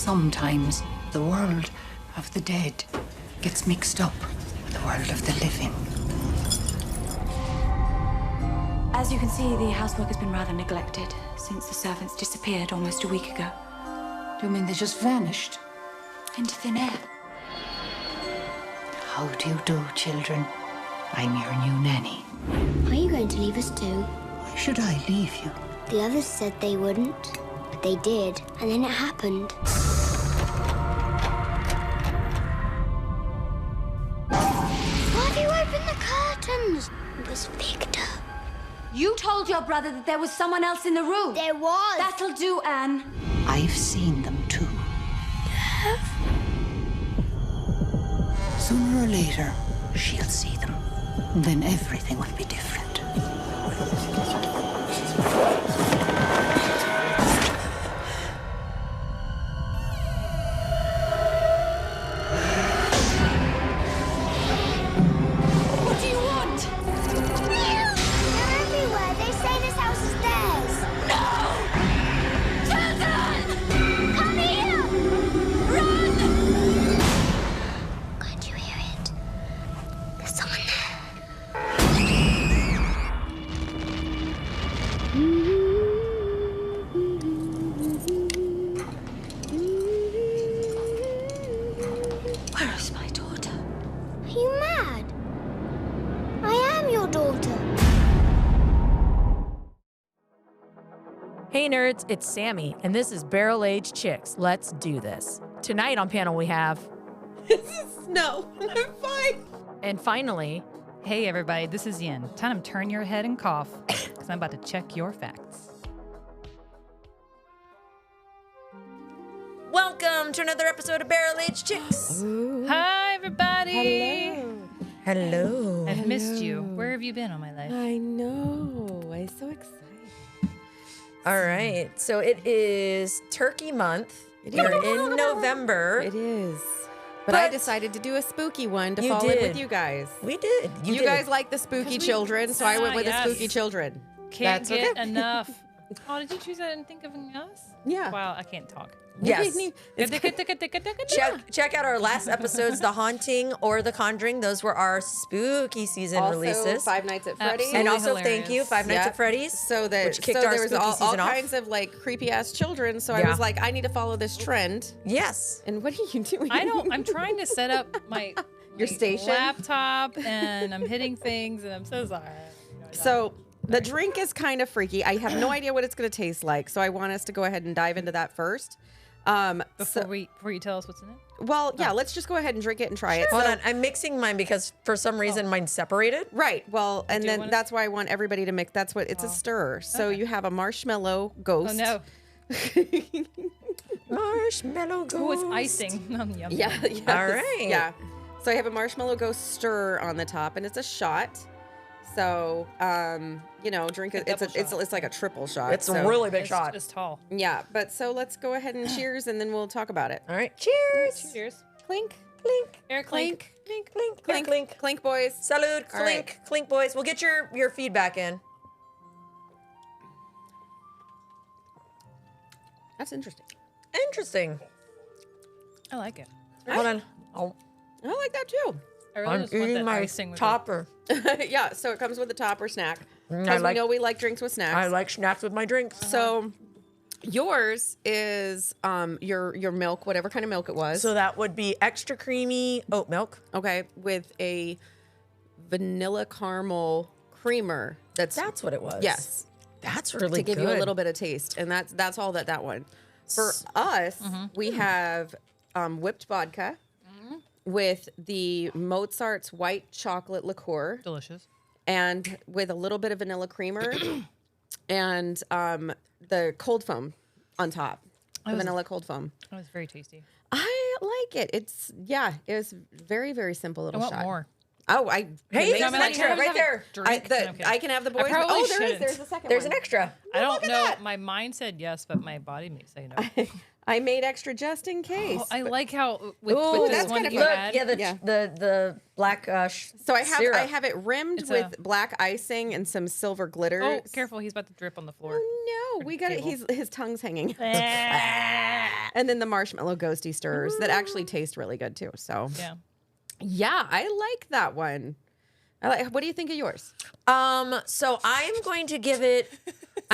Sometimes the world of the dead gets mixed up with the world of the living. As you can see, the housework has been rather neglected since the servants disappeared almost a week ago. Do you mean they just vanished? Into thin air. How do you do, children? I'm your new nanny. Are you going to leave us too? Why should I leave you? The others said they wouldn't, but they did, and then it happened. Why have you opened the curtains? It was Victor. You told your brother that there was someone else in the room. There was. That'll do, Anne. I've seen them too. Sooner or later, she'll see them. Then everything will be different. What do you want? They're everywhere. They say this house is theirs. Children! Come here! Run! Can't you hear it? There's someone Where is my daughter? Are you mad? I am your daughter. Hey nerds, it's Sammy, and this is Barrel Age Chicks. Let's do this. Tonight on panel we have, No, I'm fine. and finally, Hey everybody, this is Yin. Time to turn your head and cough, because I'm about to check your facts. welcome to another episode of Barrel Age Chicks. Hi everybody! Hello. I've missed you. Where have you been all my life? I know. I'm so excited. All right, so it is Turkey Month. We're in November. It is. But I But- decided to do a spooky one to You fall in did. with you guys. We did. You did. guys like the spooky children, so I went with the yes. spooky children. Can't That's get okay. enough. Oh, did you choose that and think of anything else? Yeah. Wow, I can't talk. Yes. It's Check out our last episodes, The Haunting or The Conjuring. Those were our spooky season also releases. Five Nights at Freddy's. Absolutely. And also, hilarious. thank you, Five Nights Yeah. at Freddy's. So that which kicked so our there was spooky all season off. kinds of like creepy ass children. So I Yeah. was like, I need to follow this trend. Yes. And what are you doing? I'm trying to set up my Your my station? laptop, and I'm hitting things, and I'm so sorry. So the drink is kind of freaky. I have no idea what it's going to taste like. So I want us to go ahead and dive into that first. Before you tell us what's in it. Well, yeah, let's just go ahead and drink it and try it. Hold So- on. I'm mixing mine because for some reason mine's separated. Right. Well, and Do you then wanna- that's why I want everybody to mix. That's what it's a stir. So Okay. you have a marshmallow ghost. Oh no! Marshmallow ghost. Oh, it's icing. Yum. Yeah. Yes, All right. Yeah. So I have a marshmallow ghost stir on the top, and it's a shot. So, drink it. double It's like a triple shot. It's so, a really big It's shot. just tall. Yeah. But so let's go ahead and cheers, and then we'll talk about it. All right. Cheers. Cheers. Clink, Clink. Air clink. Clink. Clink. clink, Clink. clink, boys. Salute. All Clink. right. Clink, boys. We'll get your feedback in. That's interesting. Interesting. I like it. Hold on. Oh, I like that too. I really I'm just want eating that my icing with topper. Yeah. So it comes with a top or snack. I Because like- we know we like drinks with snacks. I like snacks with my drinks. So yours is your milk, whatever kind of milk it was. So that would be extra creamy oat milk. Okay, with a vanilla caramel creamer. That's what it was. Yes, That's really to give good. you a little bit of taste, and that's all that one. For us, we have whipped vodka with the Mozart's white chocolate liqueur, delicious. and with a little bit of vanilla creamer, and the cold foam on top. The vanilla cold foam. That was very tasty. I like it. It was very, very simple I little want shot. more. Oh, Hey, make there's I'm an like, extra can I right have a there. drink? Okay. I can have the boys. probably Oh, shouldn't. there's a second There's one. an extra. I don't know. that. My mind said yes, but my body may say no. I made extra just in case. Oh, I like how Ooh, with this that's one kinda you fun. Look, had. yeah, Yeah. the black So I syrup. have it rimmed It's with a- black icing and some silver glitter. Oh, careful! He's about to drip on the floor. Oh no, we got it. table. His tongue's hanging. And then the marshmallow ghosty stirs that actually taste really good too. So Yeah. yeah, I like that one. What do you think of yours? So I'm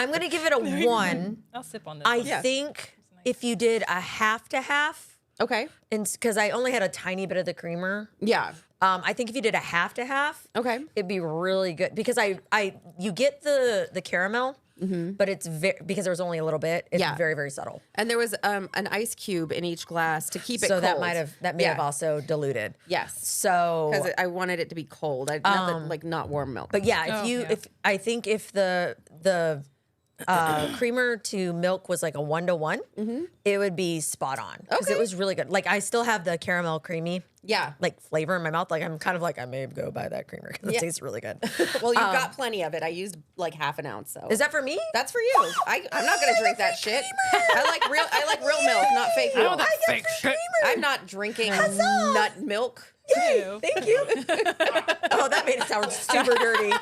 going to give it a 1. I'll sip on this. I one. Yeah. think if you did a half to half, Okay. and because I only had a tiny bit of the creamer, Yeah. I think if you did a half to half, Okay. it'd be really good because you get the caramel, but it's because there was only a little bit. It's Yeah. very, very subtle. And there was an ice cube in each glass to keep it So cold. that may have Yeah. also diluted. Yes. So Because I wanted it to be cold. Not warm milk. But yeah, Oh, yeah. if I think if the creamer to milk was like a 1-to-1, it would be spot on because Okay. it was really good. Like I still have the caramel creamy yeah. like flavor in my mouth. Like I'm kind of like I may go buy that creamer because Yeah. it tastes really good. Well, you've got plenty of it. I used like half an ounce. So Is that for me? that's for you. I'm not gonna drink that shit. I like real milk, not fake I don't milk. want that fake shit. I'm not drinking nut milk. Yay! Thank you. Oh, that made it sound super dirty.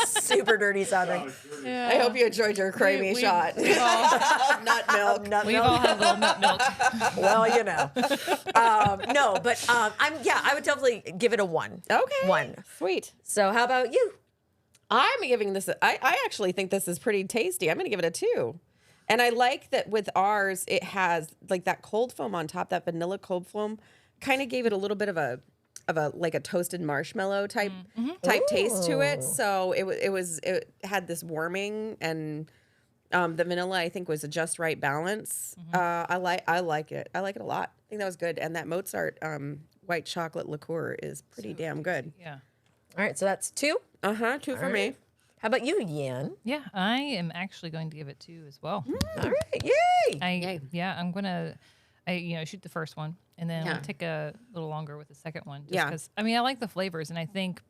Super dirty sounding. I hope you enjoyed your creamy we- shot. We've all, Nut milk. Nut we've milk. all had a little nut milk. Well, you know. No, but I would definitely give it a 1. Okay. 1. Sweet. So how about you? I'm giving this. I actually think this is pretty tasty. I'm going to give it a 2. And I like that with ours, it has like that cold foam on top. That vanilla cold foam kind of gave it a little bit of a like a toasted marshmallow type taste to it. So it had this warming, and the vanilla I think was a just right balance. I like it. I like it a lot. I think that was good. And that Mozart white chocolate liqueur is pretty damn good. Yeah. All right, so that's 2. 2 for me. How about you, Yan? Yeah, I am actually going to give it 2 as well. All right, yay! I'm gonna, shoot the first one, and then I'm Yeah. gonna take a little longer with the second one. Just Yeah. because I like the flavors, and I think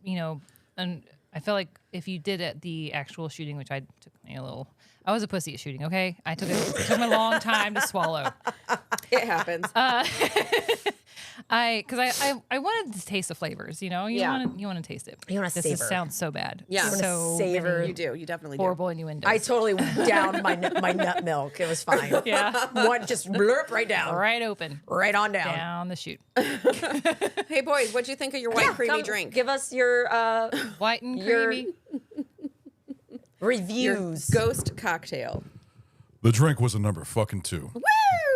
and I feel like if you did at the actual shooting, which I took me a little, I was a pussy at shooting. Okay, it took me a long time to swallow. It happens. I wanted to taste the flavors. You Yeah. want to taste it. You wanna This savor. sounds so bad. Yeah. You wanna so savor. many You do. You definitely do. horrible innuendos. I totally downed my nut milk. It was fine. Yeah. One just blurp right down, right open, right on down. down the chute. Hey, boys, what'd you think of your white creamy Come drink? Give us your White and Your- creamy. Your reviews. ghost cocktail. The drink was a number fucking 2. Woo!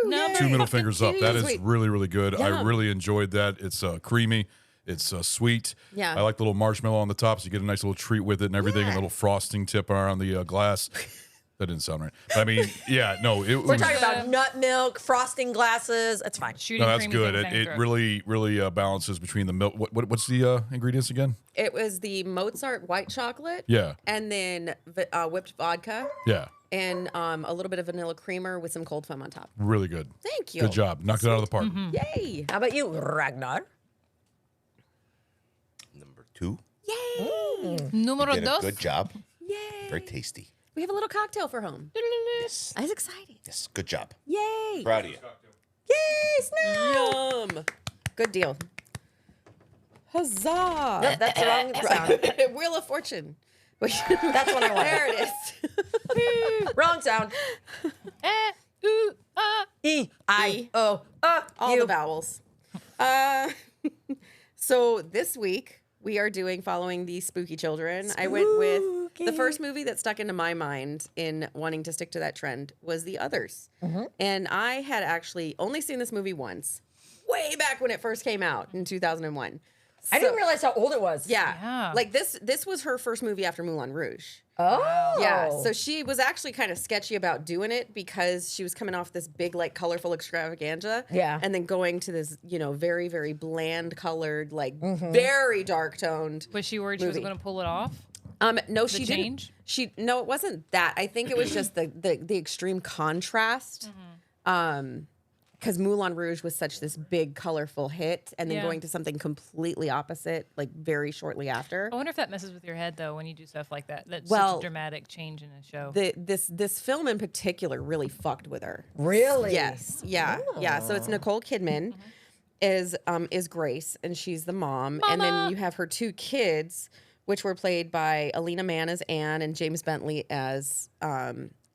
Number Two middle fingers up. That is Sweet. really, really good. Yeah. I really enjoyed that. It's creamy. It's sweet. Yeah. I like the little marshmallow on the top, so you get a nice little treat with it and everything, and Yeah. a little frosting tip around the glass. That didn't sound right. But I mean, yeah, no, it We're was. talking about nut milk, frosting glasses. That's fine. Shooting No, that's creamy good. things down your It throat. really, really balances between the milk. What's the ingredients again? It was the Mozart white chocolate. Yeah. And then whipped vodka Yeah, and a little bit of vanilla creamer with some cold foam on top. really good. Thank you. Good job. Knocked it out of the park. Yay. How about you, Ragnar? Number 2. Numero Did a dos. good job. Yay. Very tasty. We have a little cocktail for home. Yes. I was excited. Yes. Good job. Yay. Proud of you. Yay, Snow! Yum. Good deal. Huzzah. Nope, that's the wrong sound. Wheel of Fortune. That's what I wanted. There it is. Wrong sound. Ooh, ah. E-I-O. All the vowels. So this week we are doing Following the Spooky Children. I went with the first movie that stuck into my mind in wanting to stick to that trend was The Others. And I had actually only seen this movie once, way back when it first came out in 2001. I didn't So- realize how old it was. Yeah. Like this was her first movie after Moulin Rouge. Oh. Yeah, so she was actually kind of sketchy about doing it because she was coming off this big, like, colorful extravaganza. Yeah. And then going to this, very, very bland colored, like, very dark toned. Was she worried she was Movie. going to pull it off? No, she change? didn't. No, it wasn't that. I think it was just the extreme contrast. because Moulin Rouge was such this big, colorful hit, and then Yeah. going to something completely opposite, like very shortly after. I wonder if that messes with your head though when you do stuff like that. That's Well, such a dramatic change in a show. This film in particular really fucked with her. Really? Yes. Yeah. Yeah. So it's Nicole Kidman is Grace, and she's the mom. And then you have her two kids, which were played by Alina Mann as Anne and James Bentley as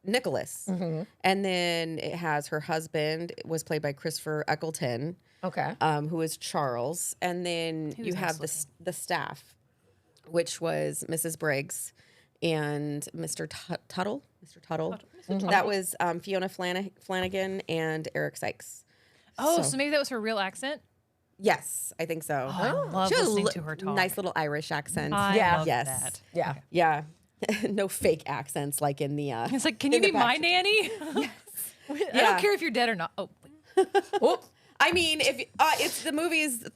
Nicholas. And then it has her husband was played by Christopher Eccleston, Okay. who is Charles. And then you was have the staff, which was Mrs. Briggs and Mr. Tuttle. Mr. Tuttle. That was Fiona Flanagan and Eric Sykes. so maybe that was her real accent. Yes, I think so. I love She has a listening to her talk. nice little Irish accent. I Yeah. love Yes. that. Yeah. Yeah. No fake accents like in the It's like, can in you the be my back- nanny? I Yeah. don't care if you're dead or not. Oh, wait. I mean, if it's the movie is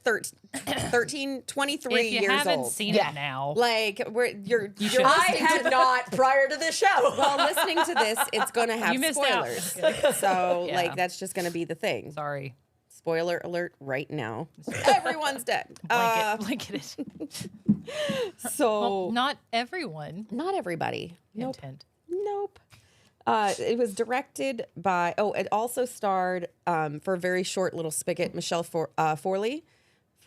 23 If you years haven't old. seen Yeah. it now, Like you're should. I had not prior to the show. well, listening to this, it's gonna have You missed out. spoilers. So Yeah. like that's just gonna be the thing. sorry. Spoiler alert right now. Everyone's dead. Blanket it. So Well, not everyone. not everybody. Nope. Intent. Nope. It was directed by. Oh, it also starred for a very short little spigot Michelle Forley,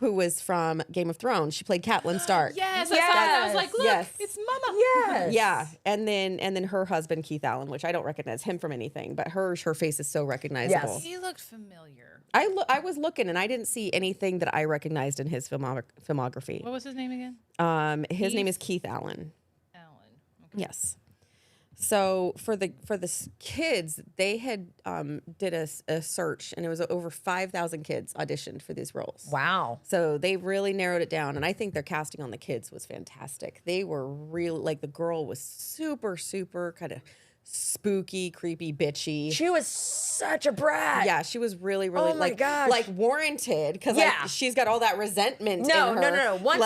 who was from Game of Thrones. She played Catelyn Stark. Yes, I saw that. I was like, look, Yes. it's Mama. Yes. Yeah, and then her husband Keith Allen, which I don't recognize him from anything, but her face is so recognizable. Yes. He looked familiar. I was looking and I didn't see anything that I recognized in his filmography. What was his name again? His name is Keith Allen. Alan. Okay. Yes. So for the kids, they had did a search, and it was over 5,000 kids auditioned for these roles. Wow. So they really narrowed it down, and I think their casting on the kids was fantastic. They were really like the girl was super kind of spooky, creepy, bitchy. She was such a brat. Yeah, she was really Oh my gosh. like warranted because Yeah. like, she's got all that resentment. No, in no, her. no, no. Once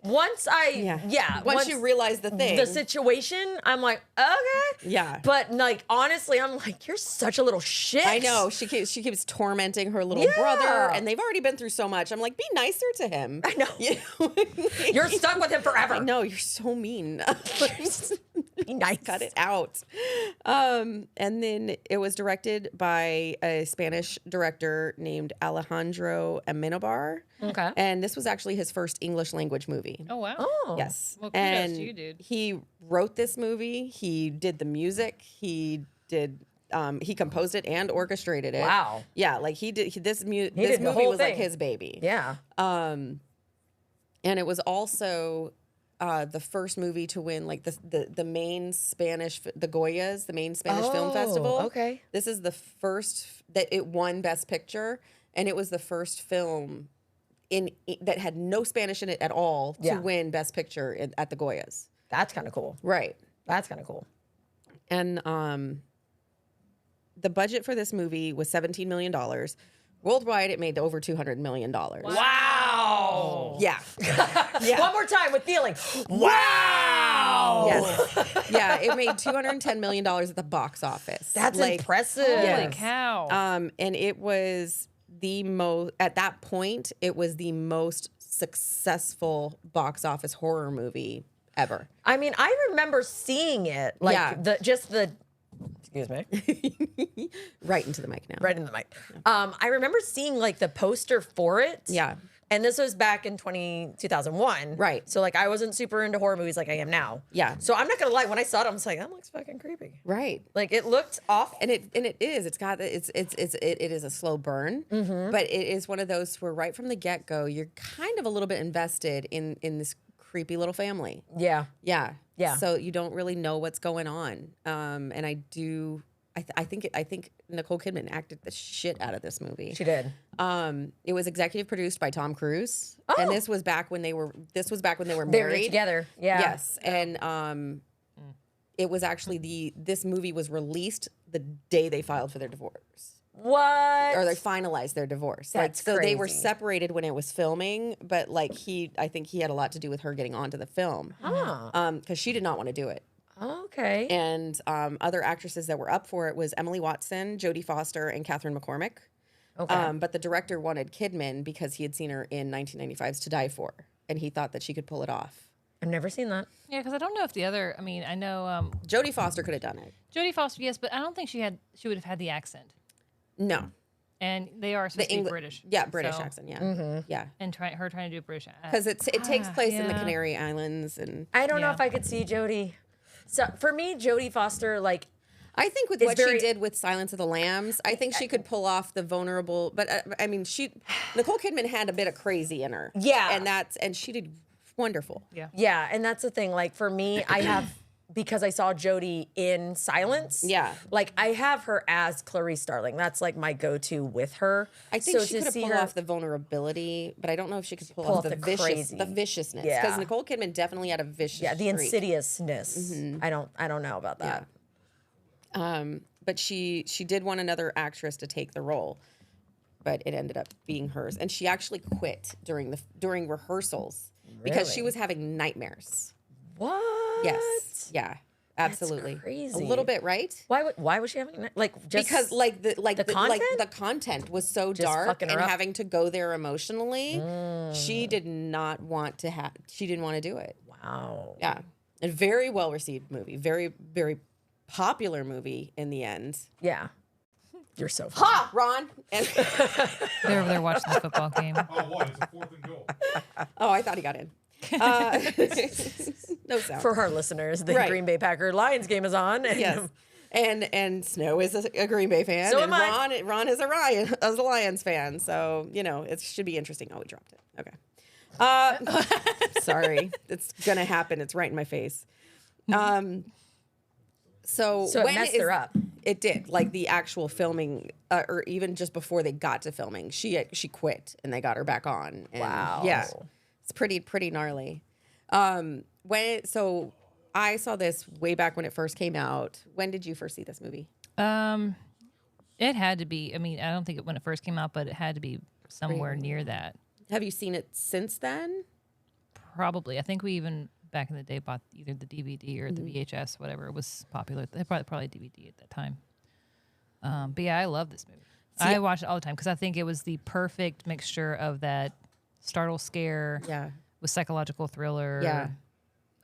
Once you realize the thing, the situation, I'm like, okay. Yeah. But like honestly, I'm like, you're such a little shit. I know she keeps tormenting her little Yeah. brother, and they've already been through so much. I'm like, be nicer to him. I know. You know? You're stuck with him forever. I know you're so mean. Be nice. Cut it out. And then it was directed by a Spanish director named Alejandro Amenabar. Okay. And this was actually his first English language movie. Oh wow. Oh. Yes. Well, kudos and to you, dude. he wrote this movie. He did the music. He did. He composed it and orchestrated it. Wow. Yeah, like he did. This did the movie whole was like thing. his baby. Yeah. And it was also the first movie to win like the main Spanish the Goyas, the main Spanish film Oh, festival. okay. This is the first that it won Best Picture, and it was the first film that had no Spanish in it at all to Yeah. win Best Picture at the Goyas. That's kind of cool. Right. That's kind of cool. And the budget for this movie was $17 million. Worldwide, it made over $200 million. Wow. Yeah. One more time with feeling. Wow. Yes. Yeah, it made $210 million at the box office. That's Like, impressive. Holy Yes. cow. And it was the most, at that point, it was the most successful box office horror movie ever. I mean, I remember seeing it. Like Yeah. excuse me. Right into the mic now. Right in the mic. I remember seeing like the poster for it. Yeah. And this was back in 2001. Right. So like I wasn't super into horror movies like I am now. Yeah. So I'm not gonna lie, when I saw it, I was like, that looks fucking creepy. Right. Like it looked awful. And it is. It's got it is a slow burn, but it is one of those where right from the get go you're kind of a little bit invested in this creepy little family. Yeah. Yeah. Yeah. So you don't really know what's going on. And I do. I think Nicole Kidman acted the shit out of this movie. She did. It was executive produced by Tom Cruise, Oh. and this was back when they were They were married together. Yeah. Yes, and it was actually this movie was released the day they filed for their divorce. What? Or they finalized their divorce. That's so they were crazy. separated when it was filming, but like I think he had a lot to do with her getting onto the film. Because she did not want to do it. Okay. And other actresses that were up for it was Emily Watson, Jodie Foster, and Catherine McCormick. Okay. But the director wanted Kidman because he had seen her in 1995's To Die For, and he thought that she could pull it off. I've never seen that. Yeah, because I don't know if the other. I mean, I know Jodie Foster could have done it. Jodie Foster, yes, but I don't think she would have had the accent. No. And they are supposed to be British. Yeah, British so- accent, yeah. Mm-hmm. Yeah. And her trying to do a British Because it takes place in the yeah. Canary Islands. And I don't know Yeah. if I could see Jodie. So for me, Jodie Foster, like, I think with It's what very- she did with Silence of the Lambs, I think she could pull off the vulnerable. But I mean, Nicole Kidman had a bit of crazy in her. Yeah. And she did wonderful. yeah, and that's the thing. Like for me, I have because I saw Jodie in Silence. Yeah. like I have her as Clarice Starling. That's like my go-to with her. I think So she to could have see pulled her- off the vulnerability, but I don't know if she could pull Pull off off the the crazy. viciousness. Yeah. Because Nicole Kidman definitely had a vicious Yeah, the streak. insidiousness. Mm-hmm. I don't know about that. But she did want another actress to take the role, but it ended up being hers, and she actually quit during rehearsals because she Really? was having nightmares. What? Yes, yeah, absolutely, crazy. a little bit, right? Why was she having like just Because the content? the content was so Just dark fucking her and up. having to go there emotionally, she did not want to have. She didn't want to do it. wow. Yeah, a very well received movie, very very popular movie in the end. Yeah. You're so funny. Ha, Ron. And They're over there watching the football game. Oh, what? It's a 4th and goal. oh, I thought he got in. No sound. For our listeners, the Right. Green Bay Packer Lions game is on. And Yes. And Snow is a Green Bay fan. So and am I. Ron is a Lions fan. So, it should be interesting. Oh, we dropped it. Okay. Sorry. It's going to happen. It's right in my face. So it when messed is- her up. It did. Like the actual filming, or even just before they got to filming, she quit and they got her back on. And Wow. Yeah. It's pretty gnarly. So I saw this way back when it first came out. When did you first see this movie? It had to be. I mean, I don't think it when it first came out, but it had to be somewhere near that. Have you seen it since then? Probably. I think we even back in the day bought either the DVD or the VHS, whatever. It was popular. They probably DVD at that time. But yeah, I love this movie. I watch it all the time because I think it was the perfect mixture of that startle scare Yeah. with psychological thriller. Yeah.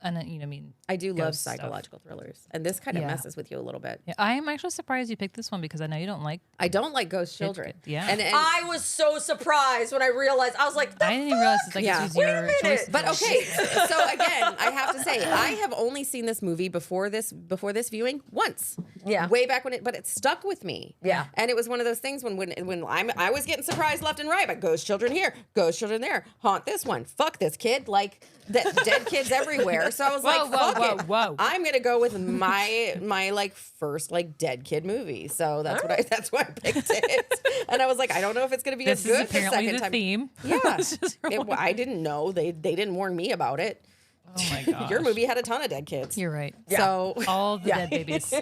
And then, I mean, I do love ghost stuff. psychological thrillers. And this kind of Yeah. messes with you a little bit. Yeah, I am actually surprised you picked this one because I know you don't like. I don't like ghost children. Yeah. And I was so surprised when I realized. I was like, I didn't even realize it's like Yeah. this was Wait a your minute. choice. But okay, so again, I have to say, I have only seen this movie before this viewing once. Yeah. way back when but it stuck with me. Yeah. and it was one of those things when I was getting surprised left and right by ghost children here, ghost children there, haunt this one, fuck this kid, like dead kids everywhere. So I was like, fuck it. whoa. I'm gonna go with my like first like dead kid movie. So that's why I picked it. And I was like, I don't know if it's gonna be This as good is apparently the second the time. theme. Yeah, This is your I didn't know. They didn't warn me about it. Oh my god. Your movie had a ton of dead kids. You're right. So All the dead babies.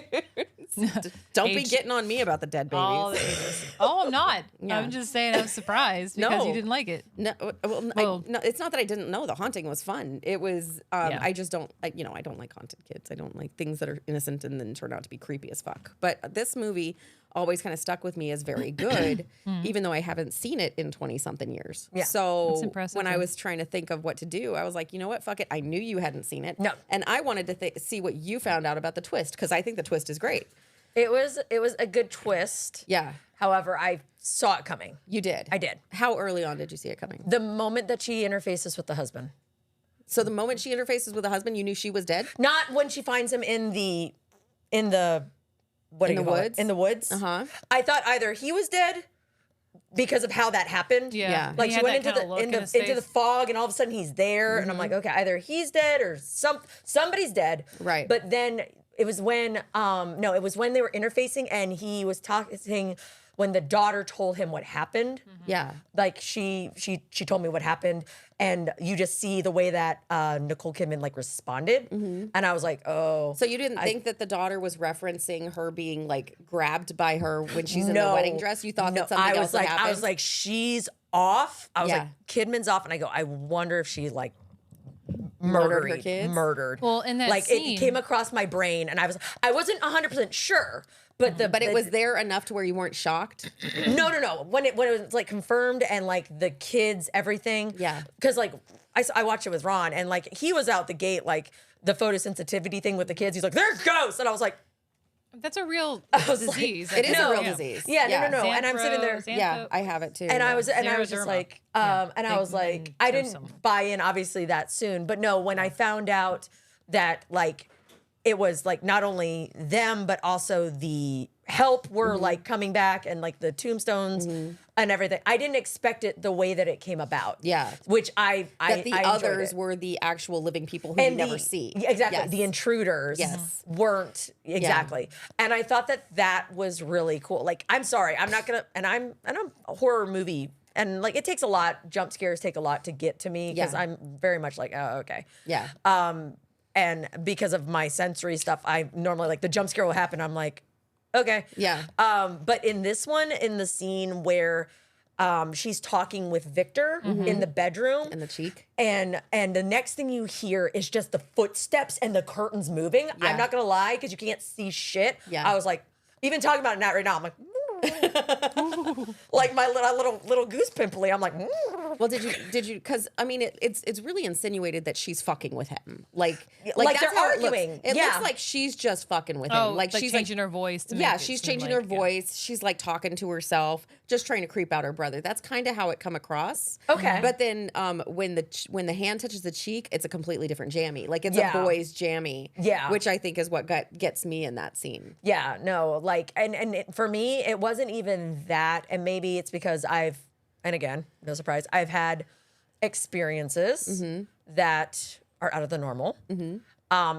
don't be Age- getting on me about the dead babies. All the ages. Oh, I'm not. Yeah. I'm just saying I'm surprised because No. you didn't like it. No, Well- no, it's not that I didn't know. The haunting was fun. It was. Yeah. I just don't. I don't like haunted kids. I don't like things that are innocent and then turn out to be creepy as fuck. But this movie always kind of stuck with me as very good, even though I haven't seen it in 20-something years. Yeah. So That's impressive, when I though. was trying to think of what to do, I was like, you know what? Fuck it. I knew you hadn't seen it. No. And I wanted to see what you found out about the twist because I think the twist is great. It was a good twist. Yeah. However, I saw it coming. You did. I did. How early on did you see it coming? The moment that she interfaces with the husband. So the moment she interfaces with the husband, you knew she was dead? Not when she finds him in the what In do the you call it? woods? In the woods. Uh-huh. I thought either he was dead because of how that happened. Yeah. Yeah. Like He she had went that into kinda look the in his into the face. fog, and all of a sudden he's there, and I'm like, okay, either he's dead or somebody's dead. Right. But then it was when it was when they were interfacing, and he was talking when the daughter told him what happened. Yeah. Like she told me what happened, and you just see the way that Nicole Kidman like responded, and I was like, oh. So you didn't think that the daughter was referencing her being like grabbed by her when she's in the wedding dress? You thought that something else had happened? I was like, she's off. I was Yeah. like, Kidman's off, and I go, I wonder if she like Murdered her murdered, kids? murdered. Well, in that like scene- it came across my brain, and I wasn't 100% sure, but But it was there enough to where you weren't shocked. no. When it was like confirmed and like the kids, everything. Yeah. Because like I watched it with Ron, and like he was out the gate like the photosensitivity thing with the kids. He's like, "There's ghosts," and I was like, That's a real was like, disease. It is No. a real disease. "Yeah, no." And I'm sitting there. Yeah, I have it too. And I was just Xeroderma. like, Yeah. and I was like, I didn't Some- buy in obviously that soon, but no, when I found out that like it was like not only them but also the help were like coming back and like the tombstones and everything, I didn't expect it the way that it came about. Yeah. which I that the I enjoyed others it. were the actual living people who you never see. Yeah, exactly. Yes. The intruders Yes. weren't exactly. And I thought that was really cool. Like, I'm sorry, I'm not gonna, and I'm a horror movie, and like it takes a lot. Jump scares take a lot to get to me because Yeah. I'm very much like, oh, okay. Yeah. And because of my sensory stuff, I normally like the jump scare will happen. I'm like, okay. Yeah. But in this one, in the scene where she's talking with Victor in the bedroom, In the cheek. and the next thing you hear is just the footsteps and the curtains moving. Yeah. I'm not gonna lie, because you can't see shit. Yeah. I was like, even talking about it now right now, I'm like, like my little goose pimply. I'm like, Well, did you? Because I mean, it's really insinuated that she's fucking with him. Like like that's they're how it looks. arguing. It Yeah. looks like she's just fucking with him. Oh, Like she's changing her voice. To Yeah, make it she's seem changing like, her voice. She's like talking to herself, just trying to creep out her brother. That's kind of how it come across. Okay. But then when the hand touches the cheek, it's a completely different jammy. Like it's Yeah. a boy's jammy. Yeah. Which I think is what gets me in that scene. yeah, no, like, and for me, it wasn't even that, and maybe it's because and again, no surprise, I've had experiences that are out of the normal.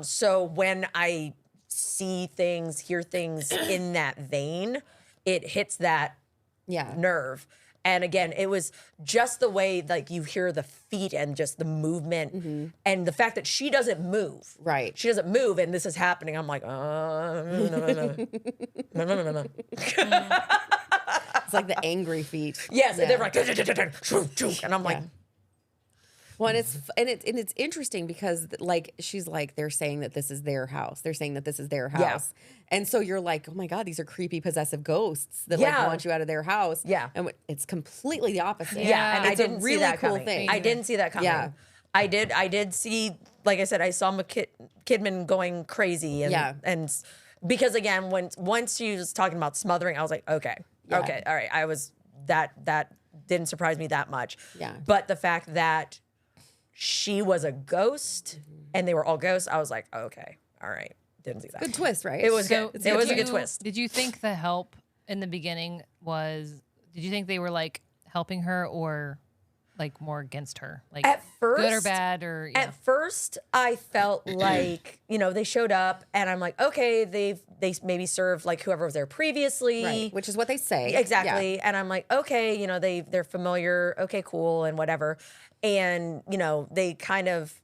So when I see things, hear things in that vein, it hits that Yeah. nerve. And again, it was just the way like you hear the feet and just the movement and the fact that she doesn't move. Right. She doesn't move and this is happening. I'm like, no. It's like the angry feet. Yes, Yeah. and they're like, and I'm like, Yeah. Well, and it's interesting because like she's like they're saying that this is their house. They're saying that this is their house, and so you're like, oh my god, these are creepy possessive ghosts that like Yeah. want you out of their house. Yeah. and it's completely the opposite. yeah, and it's I didn't a see really that cool coming. thing. I didn't see that coming. Yeah. I did see, like I said, I saw Kidman going crazy, and Yeah. and because again, once she was talking about smothering, I was like, okay, Yeah. okay, all right. I was that didn't surprise me that much. Yeah. But the fact that she was a ghost and they were all ghosts, I was like, okay, all right, didn't see that. Good twist, right? It was So good. It was a did good you- twist. Did you think the help in the beginning was? Did you think they were like helping her or like more against her? Like At good or first- bad or yeah. At first, I felt like, they showed up and I'm like, okay, they maybe served like whoever was there previously. Right, which is what they say. Exactly. And I'm like, okay, they're familiar. Okay, cool, and whatever. And, they kind of,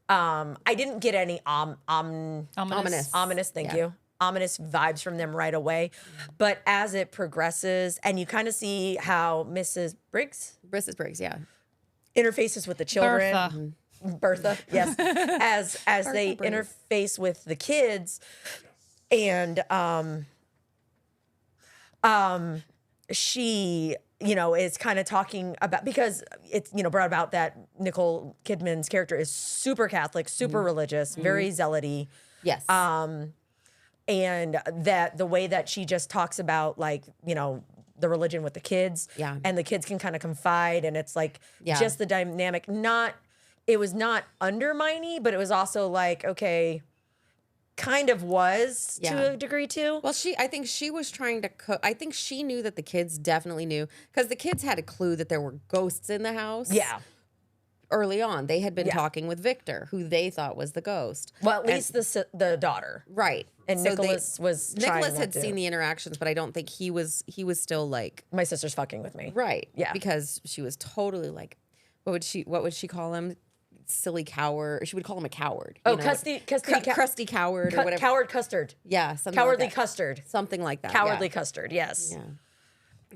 I didn't get any Ominous. thank Yeah. you. Ominous vibes from them right away. But as it progresses and you kind of see how Mrs. Briggs Briggs, yeah. interfaces with the children. Bertha. Bertha, yes. As they Briggs. interface with the kids, and she, is kind of talking about, because it's brought about that Nicole Kidman's character is super Catholic, super religious, very zealoty, Yes. and that the way that she just talks about like the religion with the kids, Yeah. and the kids can kind of confide, and it's like Yeah. just the dynamic. It was not undermining, but it was also like, okay, kind of was Yeah. to a degree too. Well, I think she was trying to cook. I think she knew that the kids definitely knew because the kids had a clue that there were ghosts in the house. Yeah. Early on, they had been Yeah. talking with Victor, who they thought was the ghost. Well, at least the daughter. Right. And So Nicholas was trying Nicholas not had to. seen the interactions, but I don't think he was still like My sister's fucking with me. right. Yeah. Because she was totally like, what would she call him? Silly coward. She would call him a coward. Oh, you know, crusty coward or whatever. Coward custard. Yeah, something Cowardly like that. custard. Something like that. Cowardly yeah. custard. Yes. Yeah.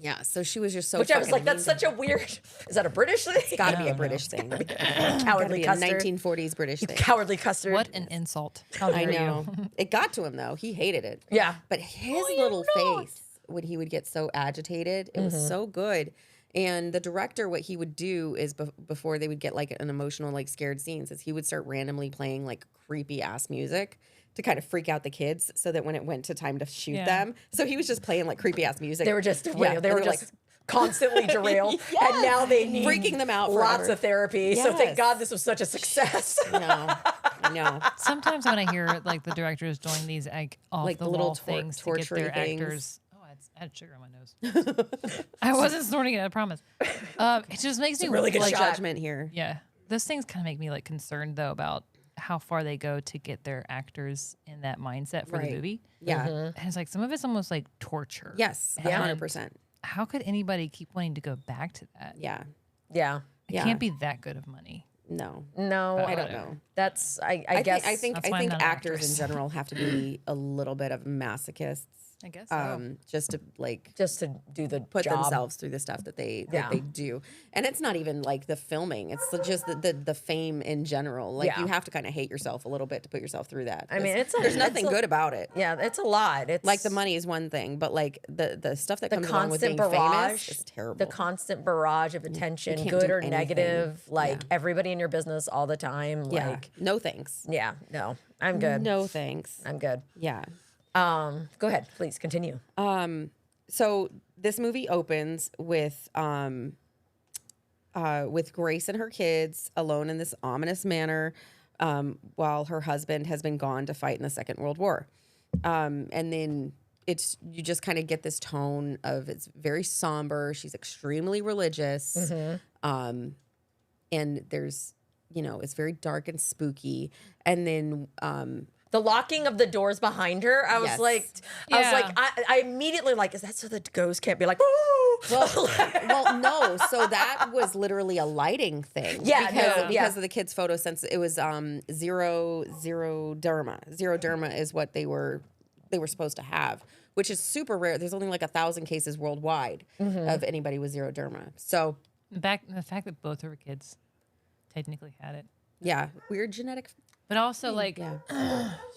Yeah, so she was just so. Which I was fucking like, that's mean to such a weird. Is that a British thing? It's got to be a British thing. Gotta Cowardly be a custard. 1940s British thing. Cowardly custard. What an insult. How I dare know. you. It got to him though. He hated it. Yeah. But his little face when he would get so agitated, it was so good. And the director, what he would do is before they would get like an emotional, like scared scenes, is he would start randomly playing like creepy ass music to kind of freak out the kids, so that when it went to time to shoot Yeah. them, so he was just playing like creepy ass music. They were just Yeah, they and were they're just like constantly derailed, and now they need freaking them out lots forever. of therapy. So thank Yes. God this was such a success. no, I know. Sometimes when I hear like the directors doing these like off Like the the little wall things to get torture their things. actors. Oh, I had sugar in my nose. I wasn't snorting it. I promise. It just makes me really good like shot. Judgment here. Yeah, those things kind of make me like concerned though about how far they go to get their actors in that mindset for Right. the movie. Yeah. And it's like some of it's almost like torture. Yes. And 100%. How could anybody keep wanting to go back to that? Yeah. Yeah. It Yeah. can't be that good of money. No. No, I don't know. That's I guess I think That's why I'm not an actors in actress. general have to be a little bit of masochists. I guess so. Just to like just to do the put job. themselves through the stuff that they Yeah. do. And it's not even like the filming. It's just the fame in general. Like Yeah. you have to kind of hate yourself a little bit to put yourself through that. I mean, there's nothing good about it. Yeah, it's a lot. It's Like the money is one thing, but like the stuff that the comes along with being constant famous barrage, is terrible. the constant barrage of attention, can't good do or anything. negative. Like Yeah. everybody in your business all the time. yeah. Like No thanks. yeah, no, I'm good. No thanks. I'm good. Yeah. Go ahead, please continue. So this movie opens with Grace and her kids alone in this ominous manor, while her husband has been gone to fight in the Second World War. And then you just kind of get this tone of it's very somber. She's extremely religious. And there's, it's very dark and spooky. And then, The locking of the doors behind her, I was Yes. like, Yeah. I immediately like, is that so the ghost can't be like, "Woo!" well, no. So that was literally a lighting thing. Yeah, because of the kids' photo sense. It was zero derma. Zero derma is what they were supposed to have, which is super rare. There's only like 1,000 cases worldwide of anybody with zero derma. So The fact that both of her kids technically had it. yeah, weird genetic. But also, like, Yeah.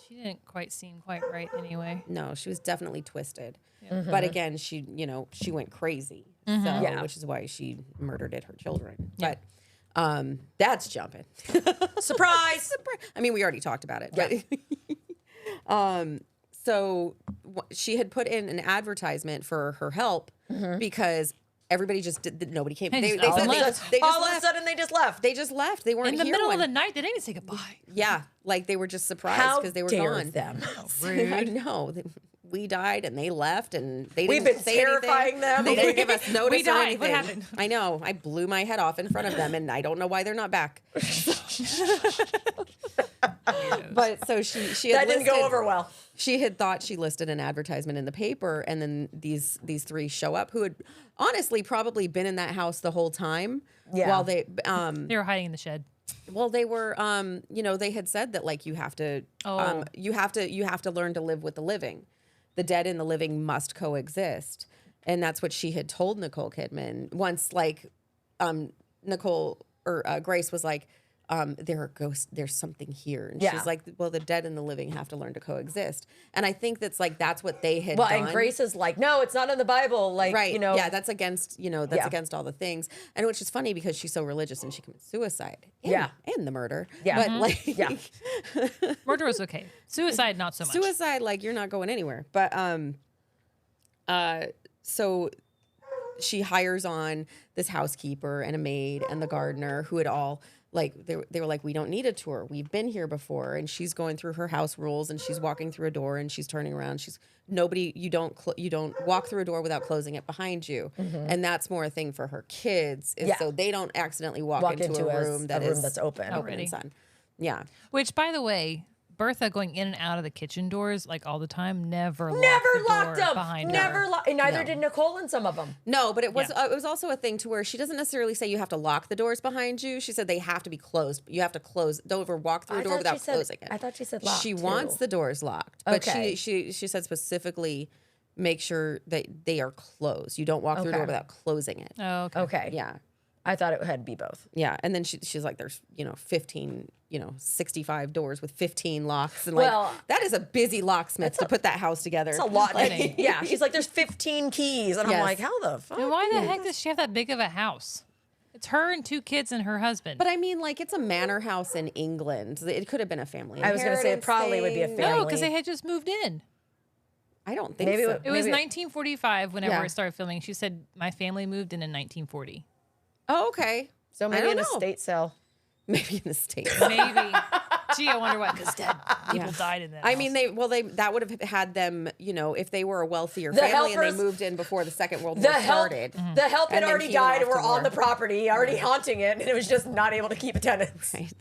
she didn't quite seem quite right anyway. No, she was definitely twisted. But again, she went crazy. So, Yeah. which is why she murdered her children. But that's jumping. Surprise! I mean, we already talked about it. But so she had put in an advertisement for her help because everybody just nobody came. They They, just they all said left. they just All of a left. sudden, they just left. They just left. They weren't In the here middle when, of the night, they didn't even say goodbye. yeah, like they were just surprised How because they were dare gone. them? I know. We died and they left and they We've didn't been say terrifying anything. them. They didn't give us notice We died. or What anything. happened? I know. I blew my head off in front of them and I don't know why they're not back. But so she had That didn't go listed- over well. She had thought she listed an advertisement in the paper, and then these three show up who had honestly probably been in that house the whole time. Yeah. While they They were hiding in the shed. well they were they had said that like you have to learn to live with the living. The dead and the living must coexist. And that's what she had told Nicole Kidman once, like Nicole or Grace was like, there are ghosts, there's something here. And Yeah. she's like, well, the dead and the living have to learn to coexist. And I think that's what they had Well, done. and Grace is like, no, it's not in the Bible. Like, Right. Yeah, that's against, Yeah. against all the things. And which is funny because she's so religious and she commits suicide. Yeah. And the murder. Yeah. But Mhm. like, Yeah. Murder was okay. Suicide, not so much. suicide, like you're not going anywhere. But, so she hires on this housekeeper and a maid and the gardener who had all like they were like, we don't need a tour, we've been here before. And she's going through her house rules and she's walking through a door and she's turning around. You don't walk through a door without closing it behind you. And that's more a thing for her kids is Yeah. so they don't accidentally walk Walk into into a a room that's open. Already. and sun. Yeah. Which, by the way, Bertha going in and out of the kitchen doors like all the time never Never locked the locked door them. behind Never her. locked. And neither No. did Nicole in some of them. No, but it was Yeah. it was also a thing to where she doesn't necessarily say you have to lock the doors behind you. She said they have to be closed. You have to close. Don't ever walk through a door without closing it. I thought she said locked. She too. wants the doors locked, but Okay. she said specifically make sure that they are closed. You don't walk through the door Okay. without closing it. Oh, okay. Okay. Yeah. I thought it had to be both. Yeah. And then she's like, there's, 15, 65 doors with 15 locks. And Well, that is a busy locksmith to put that house together. It's a lot. Funny. Yeah. She's like, there's 15 keys. And I'm Yes. like, how the fuck? And why the heck does she have that big of a house? It's her and 2 kids and her husband. But I mean, like, it's a manor house in England. It could have been a family. I was gonna say it inheritance probably would be a thing. family. no, because they had just moved in. I don't think Maybe so. it- It was Maybe- 1945 whenever Yeah. it started filming. She said, my family moved in 1940. Oh, okay. So maybe don't an know. estate sale. Maybe in the States. Maybe. Gee, I wonder what, because people died in that I house. mean, that would have had them, if they were a wealthier The family and helpers- they moved in before the Second World The War help, started. the help had And then already he went died and off were to on war. the property, already haunting it, and it was just not able to keep tenants. Right.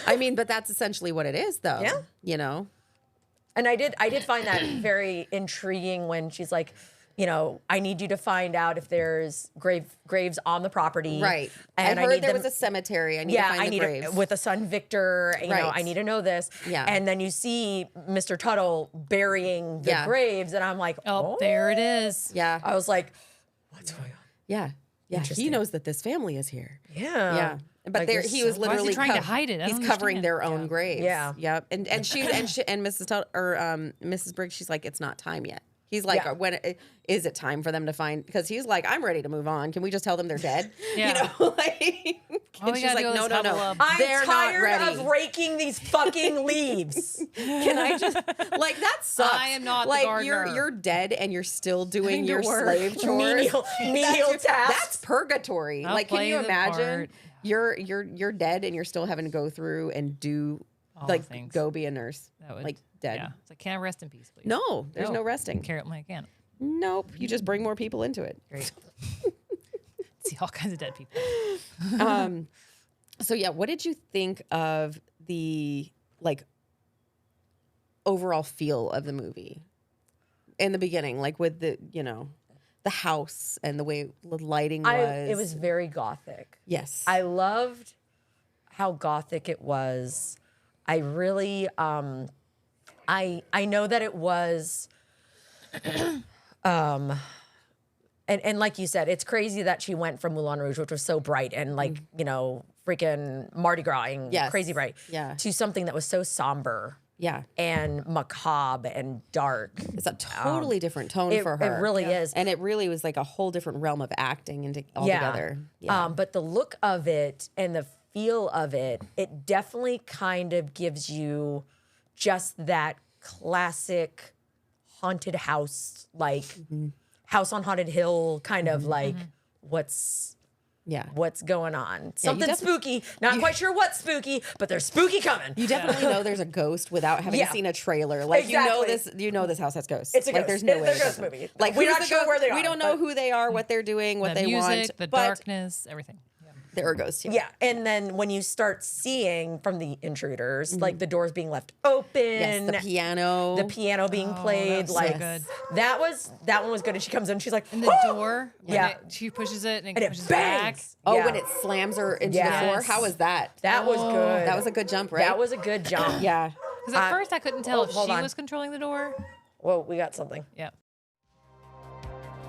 I mean, but that's essentially what it is, though. Yeah. And I did find that very intriguing when she's like, I need you to find out if there's graves on the property. Right. And I heard there them- was a cemetery. I need yeah, to find I the need graves. with a son Victor. Right. I need to know this. Yeah. And then you see Mr. Tuttle burying the Yeah. graves, and I'm like, Oh, there it is. Yeah. I was like, what's going on? Yeah. Yeah. He Interesting. knows that this family is here. Yeah. Yeah. But Like, there, there's he so- was Why is he literally trying to hide it? I He's don't covering understand. their own Yeah. graves. Yeah. Yep. And Mrs. Mrs. Briggs, she's like, it's not time yet. He's like, Yeah. is it time for them to find? Because he's like, I'm ready to move on. Can we just tell them they're dead? Yeah. Like, All and we she's gotta like, do is no, huddle up. I'm they're not tired ready. of raking these fucking leaves. Can I just like that sucks? I am not the like gardener. you're dead and you're still doing Having to your work. slave chores. Menial tasks. That's purgatory. I'll Like, can play you the imagine? part. You're dead and you're still having to go through and do All the like things. go be a nurse. That would, like dead. Yeah. It's like, can I rest in peace, please? No, there's no resting. Carrot my can. Nope. You just bring more people into it. Great. See all kinds of dead people. So yeah, what did you think of the like overall feel of the movie in the beginning, like with the the house and the way the lighting was? It was very gothic. yes. I loved how gothic it was. I really I know that it was and like you said, it's crazy that she went from Moulin Rouge, which was so bright and like, freaking Mardi Gras-ing, Yes. crazy bright, Yeah. to something that was so somber yeah. and macabre and dark. It's a totally different tone It, for her. it really is. And it really was like a whole different realm of acting and altogether. Yeah. But the look of it and the feel of it, it definitely kind of gives you just that classic haunted house, like House on Haunted Hill, kind of like what's yeah. going on. Something definitely- spooky. Not quite sure what's spooky, but there's spooky coming. You definitely know there's a ghost without having Yeah. seen a trailer. Like Exactly. you know this house has ghosts. It's a like ghost. there's no way They're it ghost doesn't. movie. Like We're who's not the sure ghost? where they We are, don't know but- who they are, what they're doing, what The they music, want. the but darkness, everything. Yeah. there are ghosts. Yeah, and then when you start seeing from the intruders, like the doors being left open, Yes, the piano. the piano being played, was so like good. that one was good. And she comes in, she's like, And the "Whoa!" door, when Yeah. she pushes it and and it it pushes back. bangs. Oh, Yeah. when it slams her into Yes. the floor. How was that? That was good. That was a good jump, right? That was a good jump. yeah. Because at first I couldn't tell if hold she on. was controlling the door. Whoa, we got something. Yeah.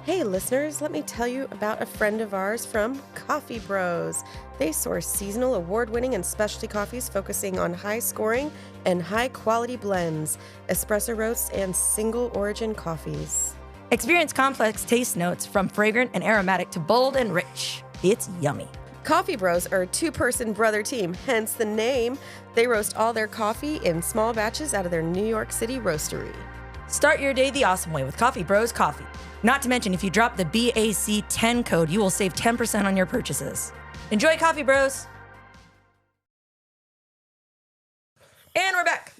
Hey listeners, let me tell you about a friend of ours from Coffee Bros. They source seasonal, award-winning, and specialty coffees focusing on high scoring and high-quality blends, espresso roasts, and single-origin coffees. Experience complex taste notes from fragrant and aromatic to bold and rich. It's yummy. Coffee Bros are a two-person brother team, hence the name. They roast all their coffee in small batches out of their New York City roastery. Start your day the awesome way with Coffee Bros Coffee. Not to mention, if you drop the BAC10 code, you will save 10% on your purchases. Enjoy Coffee Bros. And we're back.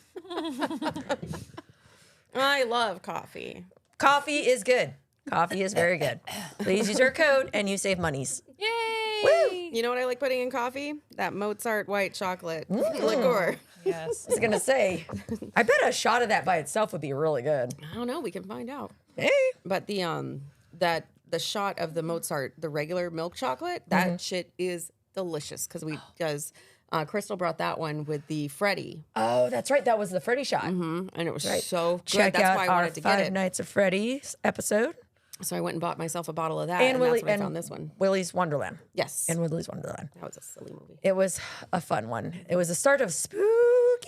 I love coffee. Coffee is good. Coffee is very good. Please use our code and you save monies. Yay! You know what I like putting in coffee? That Mozart white chocolate liqueur. Yes. I was gonna say, I bet a shot of that by itself would be really good. I don't know. We can find out. Hey. But the shot of the Mozart, the regular milk chocolate, that shit is delicious because Crystal brought that one with the Freddy, Oh, that's right. That was the Freddy shot. and it was Right. so good. Check That's out why I our wanted to get Five it. Nights at Freddy's episode. So I went and bought myself a bottle of that, And and Willy that's when I and found this one. Willy's Wonderland. Yes, And Willy's Wonderland. that was a silly movie. It was a fun one. It was the start of spooky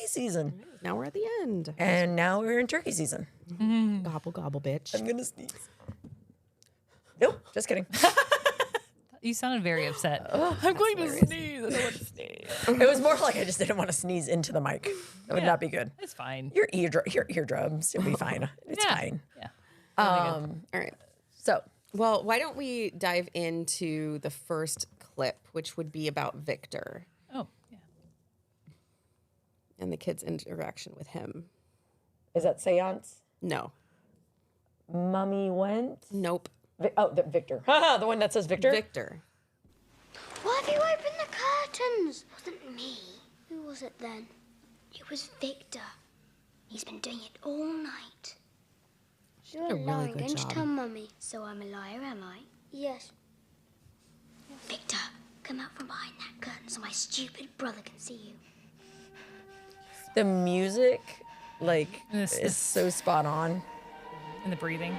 season. Now we're at the end. And now we're in turkey season. Gobble gobble, bitch. I'm gonna sneeze. Nope, just kidding. You sounded very upset. I'm going to sneeze. I don't want to sneeze. It was more like I just didn't want to sneeze into the mic. That would not be good. It's fine. Your eardrums, it'll be fine. It's Yeah. fine. Yeah. All right. So Well, why don't we dive into the first clip, which would be about Victor Oh, yeah. and the kids' interaction with him. is that seance? No. Mummy went. Nope. Victor. Haha, the one that says Victor. Victor. Why have you opened the curtains? It wasn't me. Who was it then? It was Victor. He's been doing it all night. You're did a really lying, good don't you job. tell Mummy? So I'm a liar, am I? Yes. Victor, come out from behind that curtain so my stupid brother can see you. The music, like, This- is so spot on. And the breathing.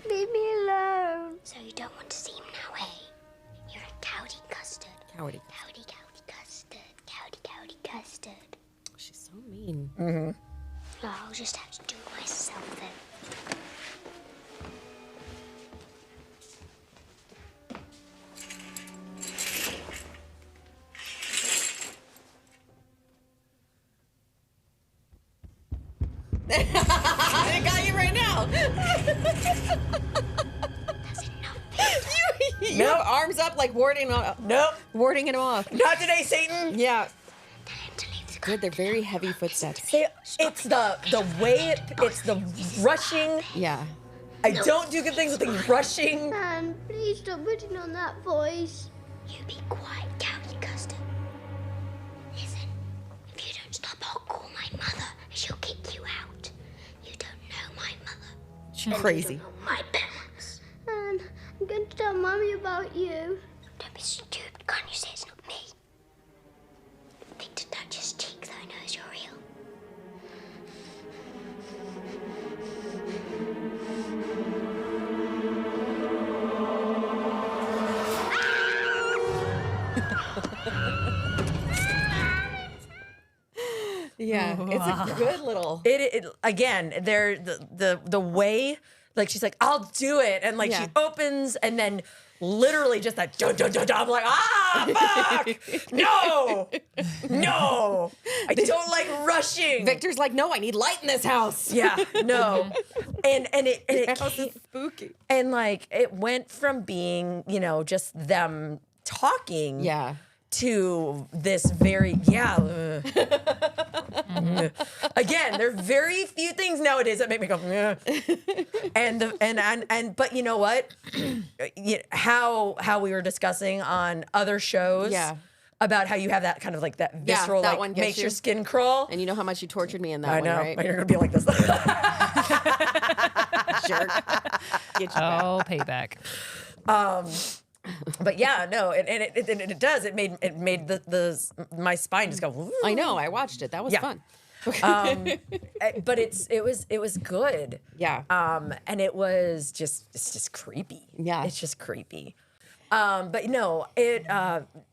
Leave me alone. So you don't want to see him now, eh? You're a cowdy custard. Cowdy. Cowdy, cowdy custard. Cowdy, cowdy custard. She's so mean. Oh, I'll just have to do it myself then. I got you right now. That's enough. You have arms up like warding Nope, it off. not today, Satan. Yeah. Tell him to leave the Good. They're very heavy footsteps. It's the way it's the rushing. Yeah. I don't do good things with the rushing. Man, please stop putting on that voice. You be quiet, cowdy custard. Listen, if you don't stop, I'll call my mother and she'll kick you out. You don't know my mother. She's crazy. You don't know my parents. And I'm going to tell Mommy about you. Don't be stupid. Can't you say it's not me? Victor touch his cheek, though he knows you're real. Yeah. It's a good little. It again, they're the way, like, she's like, I'll do it, and like Yeah. she opens and then literally just that dun dun dun dun. I'm like, ah, fuck, no, I don't like rushing. Victor's like, no, I need light in this house. Yeah, no, and it House is spooky. and like it went from being, you know, just them talking, Yeah. to this very again, there are very few things nowadays that make me go and but you know what, how we were discussing on other shows, Yeah. about how you have that kind of like that visceral, that like, one gets makes you. your skin crawl. And you know how much you tortured me in that I one, know, right? you're gonna be like this. Jerk. Get you back. Oh, payback. But yeah, no, and it does. It made the my spine just go. "Woo." I know. I watched it. That was Yeah. fun. But it was good. Yeah. And it's just creepy. Yeah. It's just creepy. But no, it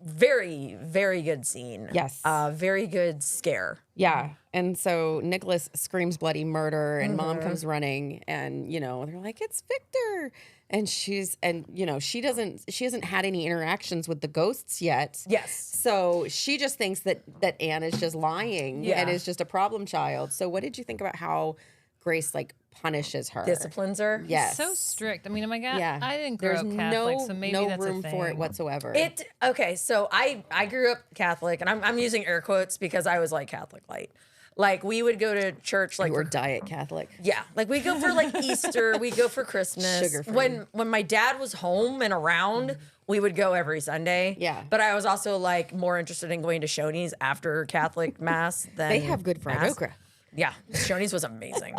very, very good scene. Yes. Very good scare. Yeah. And so Nicholas screams bloody murder and mom comes running and, you know, they're like, it's Victor. And she hasn't had any interactions with the ghosts yet. Yes. So she just thinks that Anne is just lying Yeah. and is just a problem child. So what did you think about how Grace like punishes her? Disciplines her. Yes. So strict. I mean, oh my God, Yeah. I didn't grow There's up Catholic, no, so maybe no that's room a thing. for it whatsoever. Okay, so I grew up Catholic, and I'm using air quotes because I was like Catholic light. Like, we would go to church like You were diet Catholic. yeah, like we go for like Easter, we go for Christmas. Sugar-free. When my dad was home and around, we would go every Sunday. Yeah. But I was also like more interested in going to Shoney's after Catholic mass than They have good fried mass. okra. Yeah, Shoney's was amazing.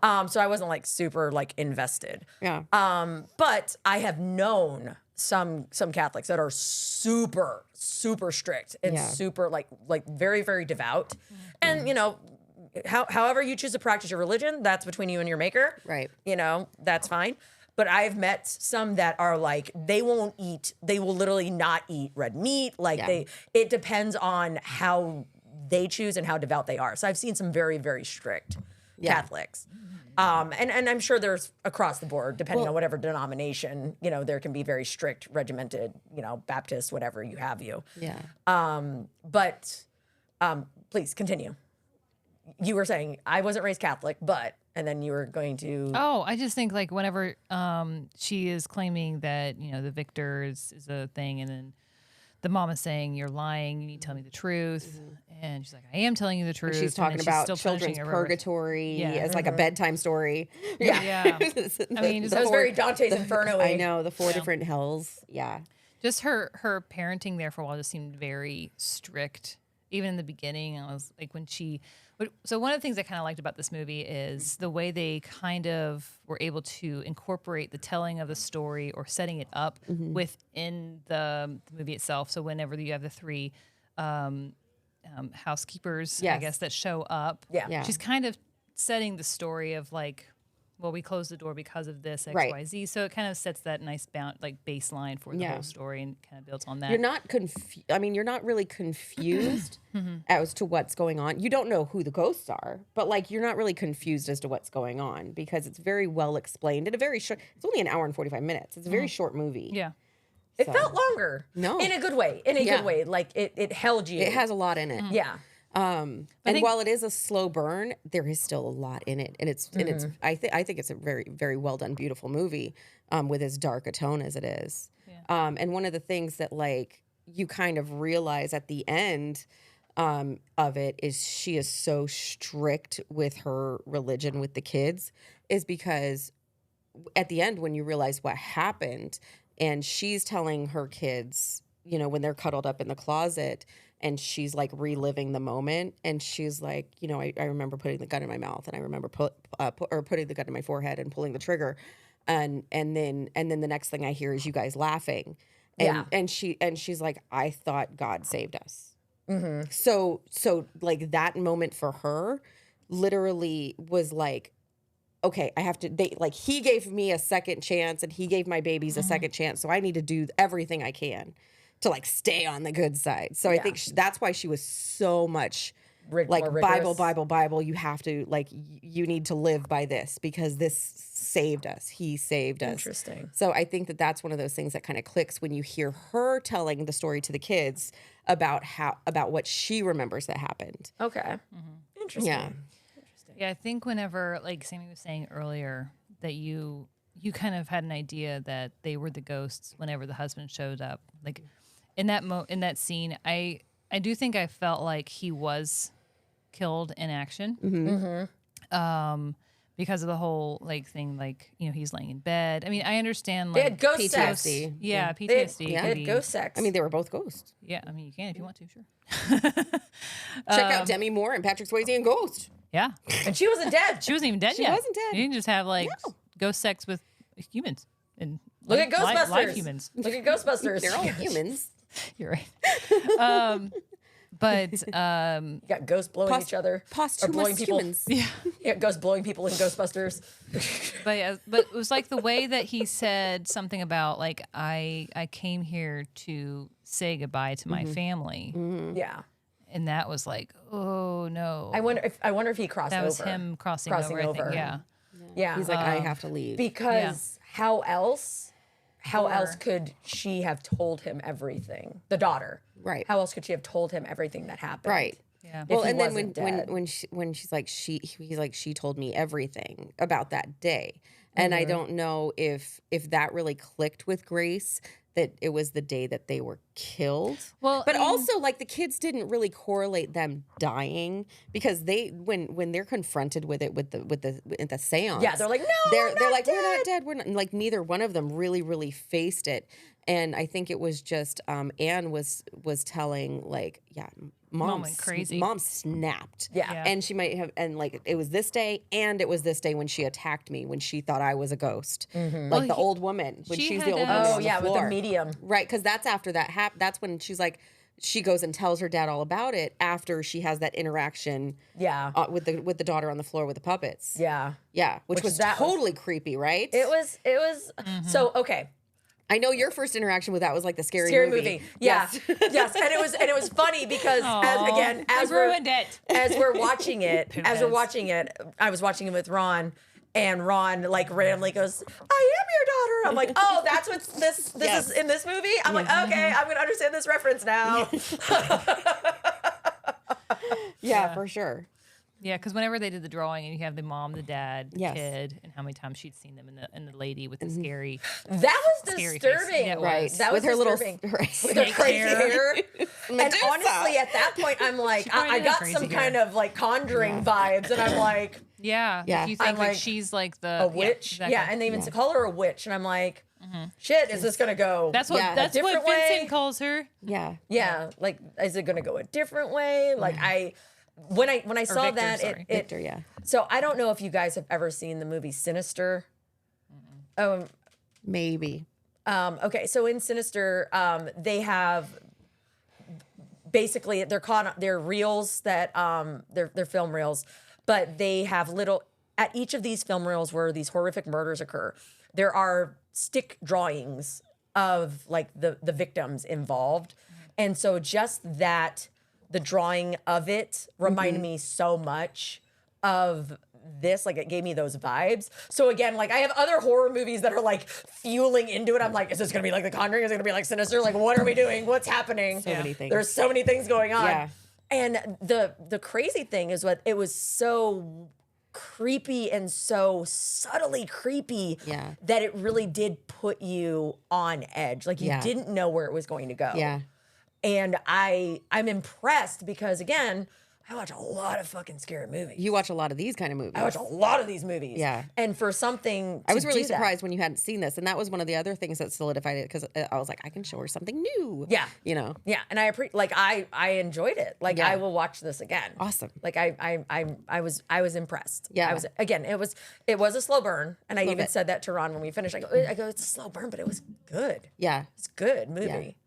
So I wasn't like super like invested. Yeah. But I have known some Catholics that are super strict and Yeah. super like very very devout, and you know, however you choose to practice your religion, that's between you and your maker. Right. You know, that's fine. But I've met some that are like, they will literally not eat red meat. Like Yeah. it depends on how they choose and how devout they are. So I've seen some very, very strict Catholics. And I'm sure there's across the board, depending on whatever denomination, you know, there can be very strict, regimented, you know, Baptist, whatever you have you. Yeah. But please continue. You were saying I wasn't raised Catholic, but, and then you were going to. Oh, I just think like whenever she is claiming that, you know, the victor is a thing, and then the mom is saying, you're lying, you need to tell me the truth. And she's like, I am telling you the truth. She's and then talking about still children's punishing her with- purgatory Yeah. as like a bedtime story. Yeah. I mean, That was very Dante's Inferno. I know the 4 different hells. Yeah. just her parenting there for a while just seemed very strict. Even in the beginning, I was like, when she. So one of the things I kind of liked about this movie is the way they kind of were able to incorporate the telling of the story or setting it up within the movie itself. So whenever you have the 3 housekeepers, I Yes. guess, that show up, Yeah. she's kind of setting the story of like, well, we closed the door because of this X, Right. Y, Z. So it kind of sets that nice baseline for the Yeah. whole story and kind of builds on that. You're not confused. I mean, you're not really confused as to what's going on. You don't know who the ghosts are, but like you're not really confused as to what's going on because it's very well explained in a very short. It's only an hour and 45 minutes. It's a very short movie. Yeah. It felt longer. No. In a good way. In a Yeah. good way. Like it held you. It has a lot in it. Yeah. And while it is a slow burn, there is still a lot in it, and it's I think it's a very very well done, beautiful movie, with as dark a tone as it is. And one of the things that like you kind of realize at the end of it is she is so strict with her religion with the kids, is because at the end when you realize what happened, and she's telling her kids, you know, when they're cuddled up in the closet. And she's like reliving the moment, and she's like, you know, I remember putting the gun in my mouth, and I remember putting the gun in my forehead and pulling the trigger, and then the next thing I hear is you guys laughing, and she's like, I thought God saved us. So like that moment for her, literally was like, okay, I have to. He gave me a second chance, and he gave my babies a second chance, so I need to do everything I can to like stay on the good side. So I think that's why she was so much More Bible, rigorous. Bible. You have to you need to live by this because this saved us. He saved us. Interesting. So I think that that's one of those things that kind of clicks when you hear her telling the story to the kids about what she remembers that happened. Okay. Interesting. Yeah. Yeah, I think whenever, like Sammy was saying earlier, that you kind of had an idea that they were the ghosts whenever the husband showed up. Like in that scene, I do think I felt like he was killed in action. Because of the whole thing, you know, he's laying in bed. I mean, I understand They had ghost sex. PTSD. Yeah, They had, PTSD. they could had be- ghost sex. I mean, they were both ghosts. Yeah, I mean, you can if you want to, sure. Check out Demi Moore and Patrick Swayze and Ghost. Yeah, and she wasn't dead. she wasn't even dead She yet. wasn't dead. You didn't just have ghost sex with humans and Look at Ghostbusters. live humans. Look at Ghostbusters. They're all humans. You're right. But You got ghosts blowing each other. Or blowing Posthumous people. humans. Yeah, ghosts blowing people in Ghostbusters. but it was like the way that he said something about I came here to say goodbye to my family, Yeah. and that was like, oh no. I wonder if he crossed that over. was him crossing over. I think. Yeah. Yeah. He's like, I have to leave. Because how else could she have told him everything? The daughter. Right. How else could she have told him everything that happened? Right. Yeah. If Well, he and then wasn't dead. when she's like he's like she told me everything about that day, and I don't know if that really clicked with Grace that it was the day that they were killed. Well, but I mean- also like the kids didn't really correlate them dying because they when they're confronted with it with the seance. Yeah, they're like, no, they're we're not like, dead. we're not dead. We're not like neither one of them really faced it. And I think it was just Anne was telling like, yeah, mom went crazy. Mom snapped. Yeah. And she might have, and like it was this day, and it was this day when she attacked me when she thought I was a ghost, like the old woman when she she's had the old a- woman. Oh on the yeah, with floor. the medium. Right, because that's after that that's when she's like, she goes and tells her dad all about it after she has that interaction. Yeah. With the daughter on the floor with the puppets. Yeah. Yeah, which was that was- totally creepy, right? It was so okay. I know your first interaction with that was like the scary movie. Yeah. Yes. And it was funny because I ruined it. as we're watching it, I was watching it with Ron, and Ron like randomly goes, "I am your daughter." I'm like, "Oh, that's what this Yes. is in this movie." I'm like, "Okay, I'm gonna understand this reference now." Yeah, for sure. Yeah, because whenever they did the drawing, and you have the mom, the dad, the Yes. kid, and how many times she'd seen them, and the lady with the scary. That was Scary face. disturbing. Yeah, it Right. was. That was With her little disturbing. right. With her crazy hair. And Medusa. honestly, at that point, I'm like, probably I did got crazy some hair. kind of like Conjuring vibes, and I'm like, Yeah, Yeah. If you think I'm like, like, she's like the a witch. exactly. Yeah, and they even call her a witch, and I'm like, shit, is this gonna go? that's what Yeah. that's A what different Vincent way? calls her. Yeah. yeah, like, is it gonna go a different way? Like, when I saw Victor, that, sorry. Victor, yeah. So I don't know if you guys have ever seen the movie Sinister. Maybe. Okay, so in Sinister, they have basically they're reels that they're film reels, but they have little at each of these film reels where these horrific murders occur. There are stick drawings of like the victims involved, and so just that the drawing of it reminded me so much of this, like it gave me those vibes. So again, like I have other horror movies that are like fueling into it. I'm like, is this gonna be like The Conjuring? Is it gonna be like Sinister? Like, what are we doing? What's happening? So many things. There's so many things going on. Yeah. And the crazy thing is what it was so creepy and so subtly creepy Yeah. that it really did put you on edge. Like you Yeah. didn't know where it was going to go. Yeah. And I'm impressed because again, I watch a lot of fucking scary movies. You watch a lot of these kind of movies. I watch a lot of these movies. Yeah. And for something I was to really do that- surprised when you hadn't seen this, and that was one of the other things that solidified it because I was like, I can show her something new. Yeah. You know. Yeah, and I enjoyed it. Like Yeah. I will watch this again. Awesome. Like I was impressed. Yeah. I was again. It was a slow burn, and I Love even it. said that to Ron when we finished. I go, it's a slow burn, but it was good. Yeah. It's a good movie.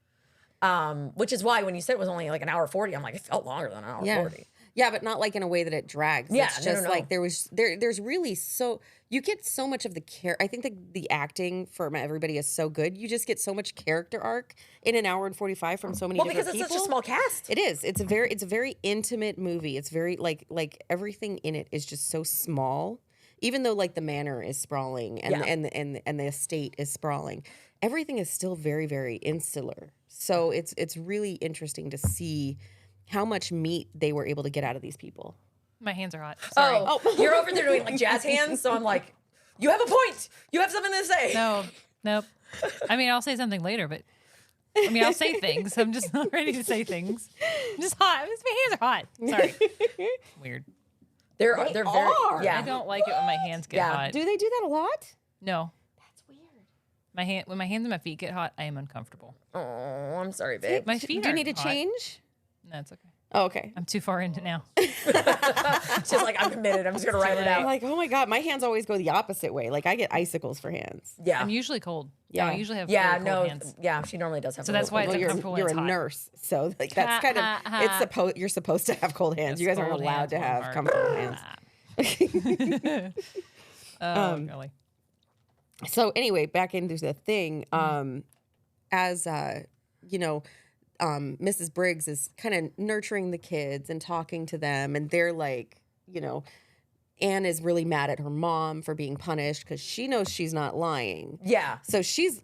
Which is why when you said it was only like an hour 40, I'm like, it felt longer than an hour Yeah. 40. Yeah, but not like in a way that it drags. Yeah, It's no, just no, no. like there's really so you get so much of the care. I think the acting from everybody is so good. You just get so much character arc in an hour and 45 from so many Well, different because it's people. such a small cast. It is. It's a very intimate movie. It's very like everything in it is just so small. Even though like the manor is sprawling and Yeah. and the estate is sprawling, everything is still very insular. So it's really interesting to see how much meat they were able to get out of these people. My hands are hot. Sorry. Oh, you're over there doing like jazz hands, so I'm like, you have a point. You have something to say. No, nope. I mean, I'll say something later, but I mean, I'll say things. I'm just not ready to say things. I'm just hot. My hands are hot. Sorry. Weird. They're very are. yeah. I don't like it when my hands get Yeah. hot. Do they do that a lot? No. That's weird. When my hands and my feet get hot, I am uncomfortable. Oh, I'm sorry, babe. My feet Do you aren't need to hot. change? No, it's okay. Oh, okay. I'm too far into now. It's just like I'm committed. I'm just gonna write it I'm out. like, oh my God, my hands always go the opposite way. Like I get icicles for hands. Yeah. I'm usually cold. Yeah. I usually have Yeah, really cold no, hands. yeah, she normally does have. So a that's little why cold. it's Well, uncomfortable when you're it's a hot. nurse, so like that's kind of it's supposed you're supposed to have cold hands. You guys aren't Cold allowed hands to won't have hurt. comfortable hands. Oh, golly. So anyway, back into the thing. As you know, Mrs. Briggs is kind of nurturing the kids and talking to them, and they're like, you know, Anne is really mad at her mom for being punished because she knows she's not lying. Yeah. So she's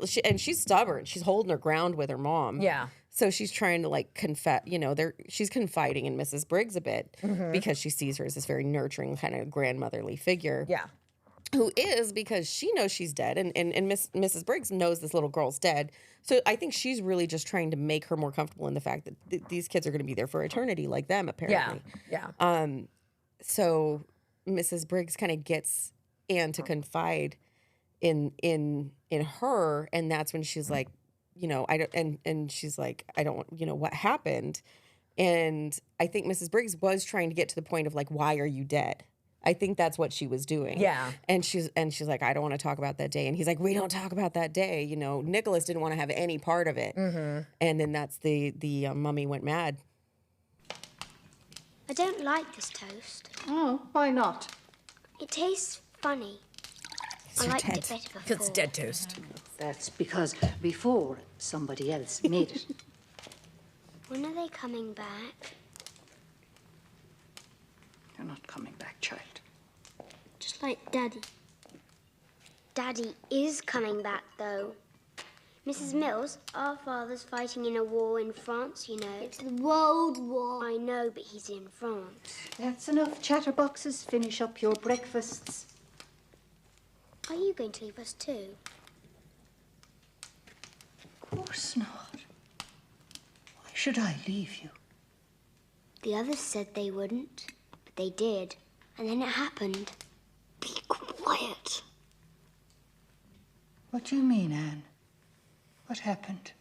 stubborn. She's holding her ground with her mom. Yeah. So she's trying to like confess, you know, she's confiding in Mrs. Briggs a bit because she sees her as this very nurturing kind of grandmotherly figure. Yeah. Who is because she knows she's dead and Mrs. Briggs knows this little girl's dead. So I think she's really just trying to make her more comfortable in the fact that these kids are going to be there for eternity like them Yeah. apparently. Yeah. So Mrs. Briggs kind of gets Anne to confide in her, and that's when she's like, you know, I don't, and she's like, I don't, you know, what happened? And I think Mrs. Briggs was trying to get to the point of like, why are you dead? I think that's what she was doing. Yeah. And she's like, I don't want to talk about that day. And he's like, we don't talk about that day. You know, Nicholas didn't want to have any part of it. And then that's the mummy went mad. I don't like this toast. Oh, why not? It tastes funny. I liked it better before. Because it's dead toast. That's because before somebody else made it. When are they coming back? You're not coming back, child. Just like Daddy. Daddy is coming back, though. Mrs. Mills, our father's fighting in a war in France, you know. It's the World War. I know, but he's in France. That's enough chatterboxes. Finish up your breakfasts. Are you going to leave us too? Of course not. Why should I leave you? The others said they wouldn't, but they did. And then it happened. Be quiet. What do you mean, Anne? What happened?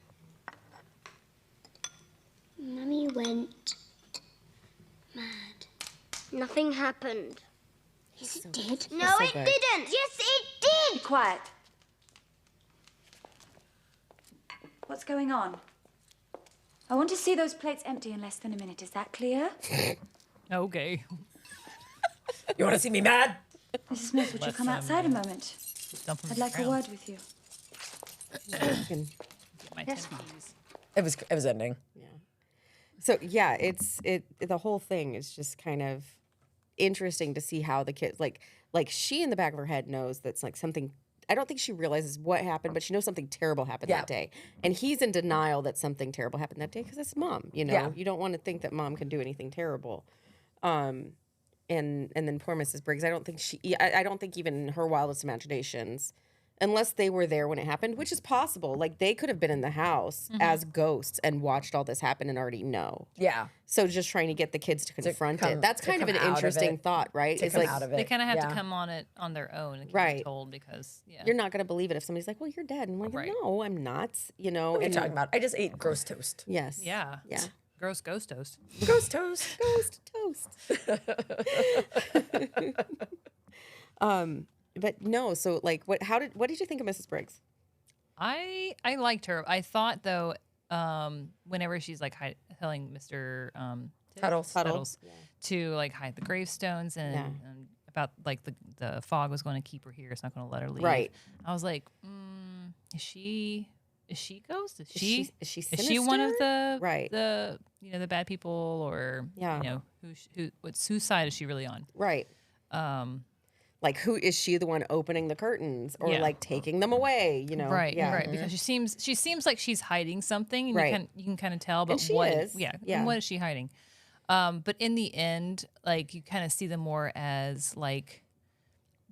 Mummy went mad. Nothing happened. Yes, it did. No, so it good. didn't. Yes, it did. Quiet. What's going on? I want to see those plates empty in less than a minute. Is that clear? Okay. You want to see me mad? Mrs. Smith, would you come outside a moment? Dump 'em I'd to the like a ground. word with you. Get my Yes, 10 Mom. keys. It was ending. So yeah, the whole thing is just kind of interesting to see how the kids like she in the back of her head knows that's like something. I don't think she realizes what happened, but she knows something terrible happened Yeah. that day, and he's in denial that something terrible happened that day because it's mom. You know, Yeah. you don't want to think that mom can do anything terrible. And then poor Mrs. Briggs. I don't think even in her wildest imaginations, unless they were there when it happened, which is possible. Like they could have been in the house as ghosts and watched all this happen and already know. Yeah. So just trying to get the kids to confront it. That's to kind of come an out of interesting it. thought, right? To It's come like out of it. They kind of have Yeah. to come on it on their own and Right. be told because you're not going to believe it if somebody's like, "Well, you're dead," and I'm like, Right. "No, I'm not." You know, What are you and talking about? I just ate gross toast. yes, yeah. yeah, Gross ghost toast. Gross toast. ghost toast. But no. So like, what did you think of Mrs. Briggs? I liked her. I thought though, whenever she's like telling Mr. Tuddles. To like hide the gravestones and about like the fog was going to keep her here. It's not going to let her leave. Right. I was like, is she ghost? Is she one of sinister? the Right. the the bad people or whose side is she really on? Right. Like, who is she the one opening the curtains or like taking them away? You know, Right, Yeah. right. Because she seems like she's hiding something, and Right. you can kind of tell. But And she what? is. Yeah, Yeah. And what is she hiding? But in the end, like you kind of see them more as like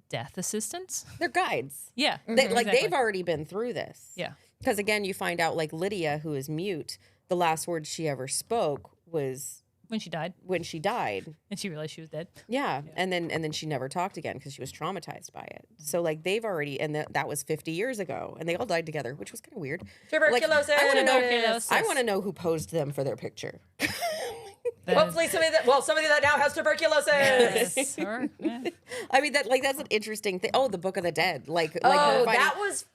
death assistants. They're guides. Yeah, Like exactly. they've already been through this. Yeah. Because again, you find out like Lydia, who is mute, the last words she ever spoke was when she died, when she died. and she realized she was dead. Yeah. And then she never talked again because she was traumatized by it. So like they've already, and that was 50 years ago, and they all died together, which was kind of weird. Tuberculosis. I want to know. Tuberculosis. I want to know who posed them for their picture. Hopefully somebody that now has tuberculosis. Yes, or, yeah. I mean that's an interesting thing. Oh, the Book of the Dead. Like her Oh, finding- that was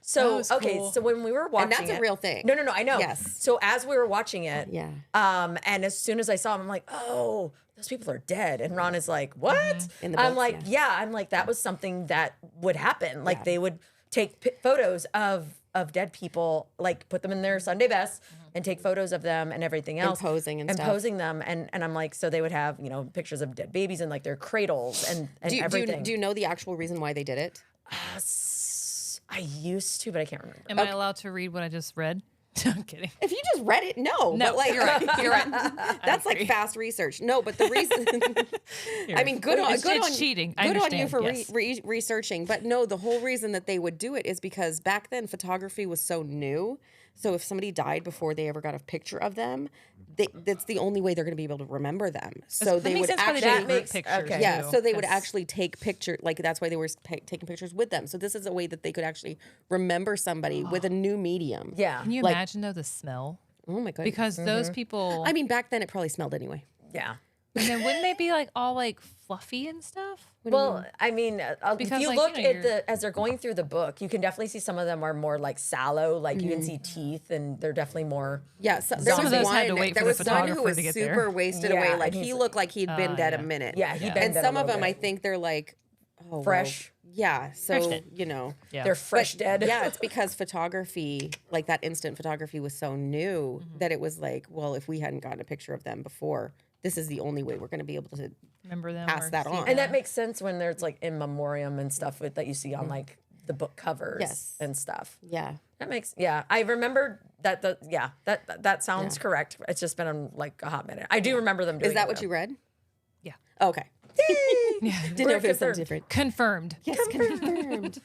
so was okay. cool. So when we were watching, that's a it- real thing. No, I know. Yes. So as we were watching it, Yeah. and as soon as I saw him, I'm like, oh, those people are dead. And Ron is like, what? In the I'm books, like, I'm like, that was something that would happen. Like they would take photos of dead people, like put them in their Sunday best and take photos of them and everything else. posing and stuff. posing them. And I'm like, so they would have, pictures of dead babies in like their cradles and everything. Do you know the actual reason why they did it? I used to, but I can't remember. Am I allowed to read what I just read? I'm kidding. If you just read it, no. No, but like, you're right. You're right. That's like fast research. No, but the reason. I mean, good on It's Good cheating. I on you understand, for yes. researching. But no, the whole reason that they would do it is because back then photography was so new So if somebody died before they ever got a picture of them, that's the only way they're going to be able to remember them. So they would actually pictures. yeah, too, so they would 'cause- actually take picture, like that's why they were taking pictures with them. So this is a way that they could actually remember somebody with a new medium. Yeah. Can you like- imagine though the smell? Oh my goodness. Because those people, I mean, back then it probably smelled anyway. Yeah. and then wouldn't they be like all like fluffy and stuff? Well, I mean, if Because, you like, look you know, at as they're going through the book, you can definitely see some of them are more like sallow. Like you can see teeth, and they're definitely more. Yeah, so there Some was of those had to one. wait There for the was one who photographer was to get super there. wasted Yeah, away. and Like he's- he looked like he'd been dead yeah. a minute. Yeah, he'd been and dead a some of little them, I bit. think they're like well, Fresh. yeah, so Fresh dead. you know, Yeah. They're fresh But, dead. Yeah, it's because photography, like that instant photography, was so new Mm-hmm. that it was like, well, if we hadn't gotten a picture of them before, this is the only way we're going to be able to. Remember them? Pass or that see on. them? And that makes sense when there's like in memoriam and stuff that you see on like the book covers Yes. and stuff. Yeah, That makes I remember that that sounds correct. It's just been like a hot minute. I do remember them doing is that it, what though. you read? Yeah. Okay, didn't know if it was something different. Confirmed. Yes, confirmed.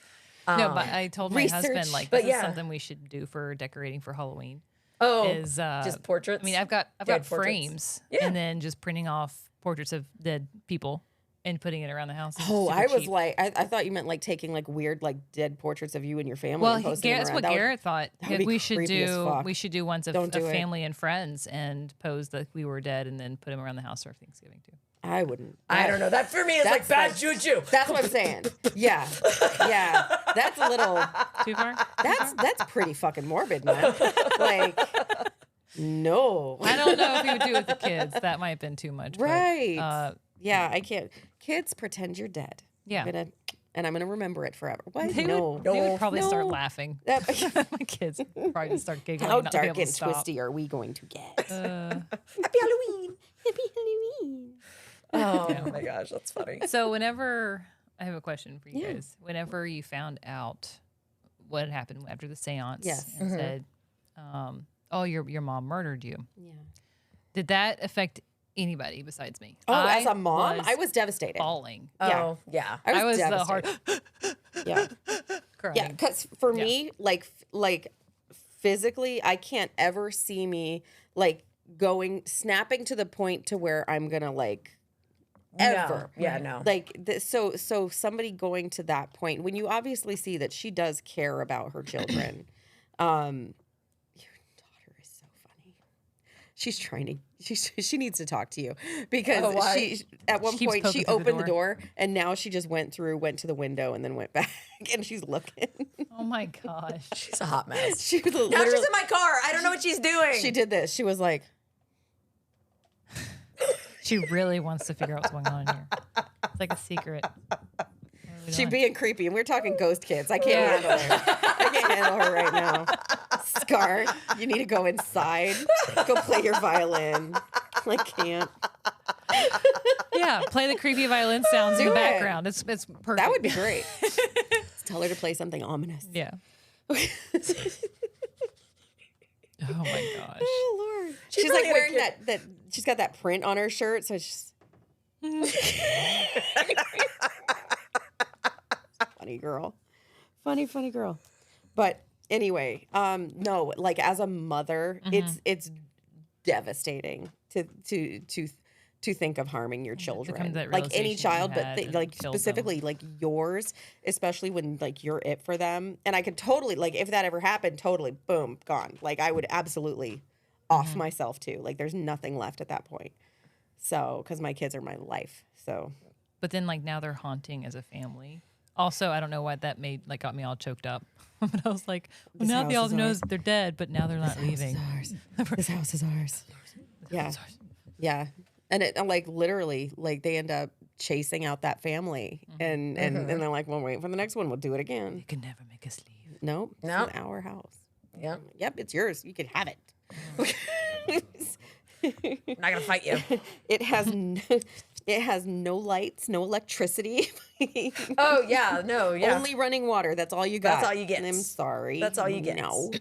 No, but I told my husband research. like But this is yeah. something we should do for decorating for Halloween. Oh, Is just portraits. I mean, I've got Dead portraits. frames, Yeah. and then just printing off portraits of dead people and putting it around the house. It's Oh, super I was cheap. like, I thought you meant like taking like weird like dead portraits of you and your family. Well, and posting them Garrett's around. what That would- Garrett thought. that would be We should creepy as do. fuck. We should do ones of, Don't do it. family and friends and pose that we were dead, and then put them around the house for Thanksgiving too. I wouldn't. I don't know. That for me is like That's bad like- juju. That's what I'm saying. Yeah, yeah. That's a little. Too far? That's pretty fucking morbid, man. Like, no. I don't know if we would do it with the kids. That might have been too much. but, Right. Yeah, I can't. Kids, pretend you're dead. Yeah. I'm gonna remember it forever. What? They No. would, they would probably start No. laughing. That- My kids would probably just start giggling. How and not be dark able to and stop. twisty are we going to get? Happy Halloween. Happy Halloween. Oh my gosh, that's funny. So whenever I have a question for you Yeah. guys, whenever you found out what had happened after the seance, Yes. and said, "Oh, your mom murdered you," Yeah. did that affect anybody besides me? Oh, I as a mom, I was devastated. bawling. Yeah. Oh yeah. I was the devastated. hard Yeah. crying. Yeah, because for me, like physically, I can't ever see me like snapping to the point to where I'm gonna like ever. No. Yeah, no. Like so somebody going to that point when you obviously see that she does care about her children. Your daughter is so funny. She's trying to she needs to talk to you because Oh, why? she at one She keeps point poking she through the opened the door and now she just went to the window and then went back and she's looking. Oh my gosh. She's a hot mess. She was Now literally she's in my car. I don't know what she's doing. she did this. She was like, She really wants to figure out what's going on here. It's like a secret. What are we she doing? being creepy, and we're talking ghost kids. I can't handle her. I can't handle her right now. Scar, you need to go inside. Go play your violin. I can't. Yeah, play the creepy violin sounds in Do the it. background. It's perfect. That would be great. Just tell her to play something ominous. Yeah. Oh my gosh. Oh Lord. She's really like wearing gonna that. She's got that print on her shirt, so it's just. Funny girl. Funny girl. But anyway, no, like as a mother, it's devastating to think of harming your children. that Like any realization child, you but had and like killed them. specifically like yours, especially when like you're it for them. And I could totally like if that ever happened, totally boom, gone. Like I would absolutely off myself too. Like there's nothing left at that point. So, because my kids are my life. So But then like now they're haunting as a family. Also, I don't know why that got me all choked up. But I was like, well, This now they house all is know ours. they're dead, but now they're not leaving. this house is ours. Yeah. Yeah. And it like literally like they end up chasing out that family and they're like, well, wait for the next one. We'll do it again. You can never make us leave. Nope. Nope. It's our house. Yeah. Yep. It's yours. You can have it. I'm not gonna fight you. It has it has no lights, no electricity. Oh yeah, no, yeah. Only running water. That's all you got. That's all you get. I'm sorry. That's all you get. No.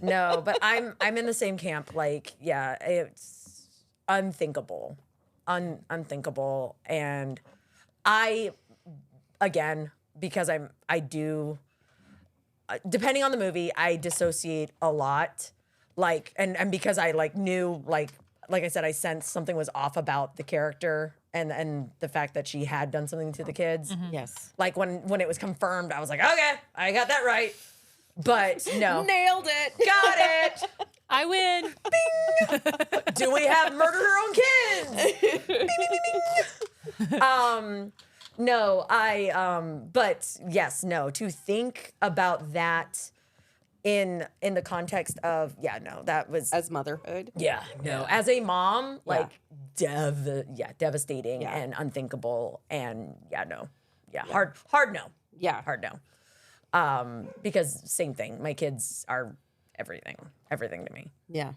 No, but I'm in the same camp. Like, yeah, it's unthinkable, unthinkable, and I, again, because depending on the movie, I dissociate a lot. Like, and because I like knew, like I said, I sensed something was off about the character and the fact that she had done something to the kids. Yes. Like when it was confirmed, I was like, okay, I got that right. But no, Nailed it. got it. I win. Do we have murdered her own kids? Bing, bing, bing, bing. No, but yes, no, to think about that in the context of, that was, As motherhood. as a mom, like devastating and unthinkable and hard no. Yeah. Hard no. Because same thing, my kids are everything to me. Yeah.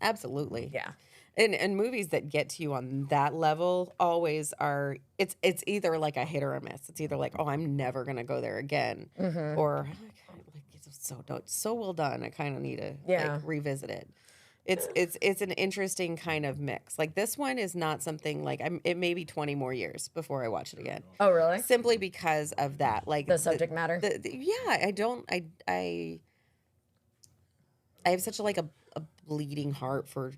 Absolutely. Yeah. And movies that get to you on that level always are, it's either like a hit or a miss. It's either like, oh, I'm never gonna go there again, or like it's so well done. I kind of need to like, revisit it. It's an interesting kind of mix. Like this one is not something like it may be 20 more years before I watch it again. Oh, really? Simply because of that, like The subject matter. I have such a bleeding heart for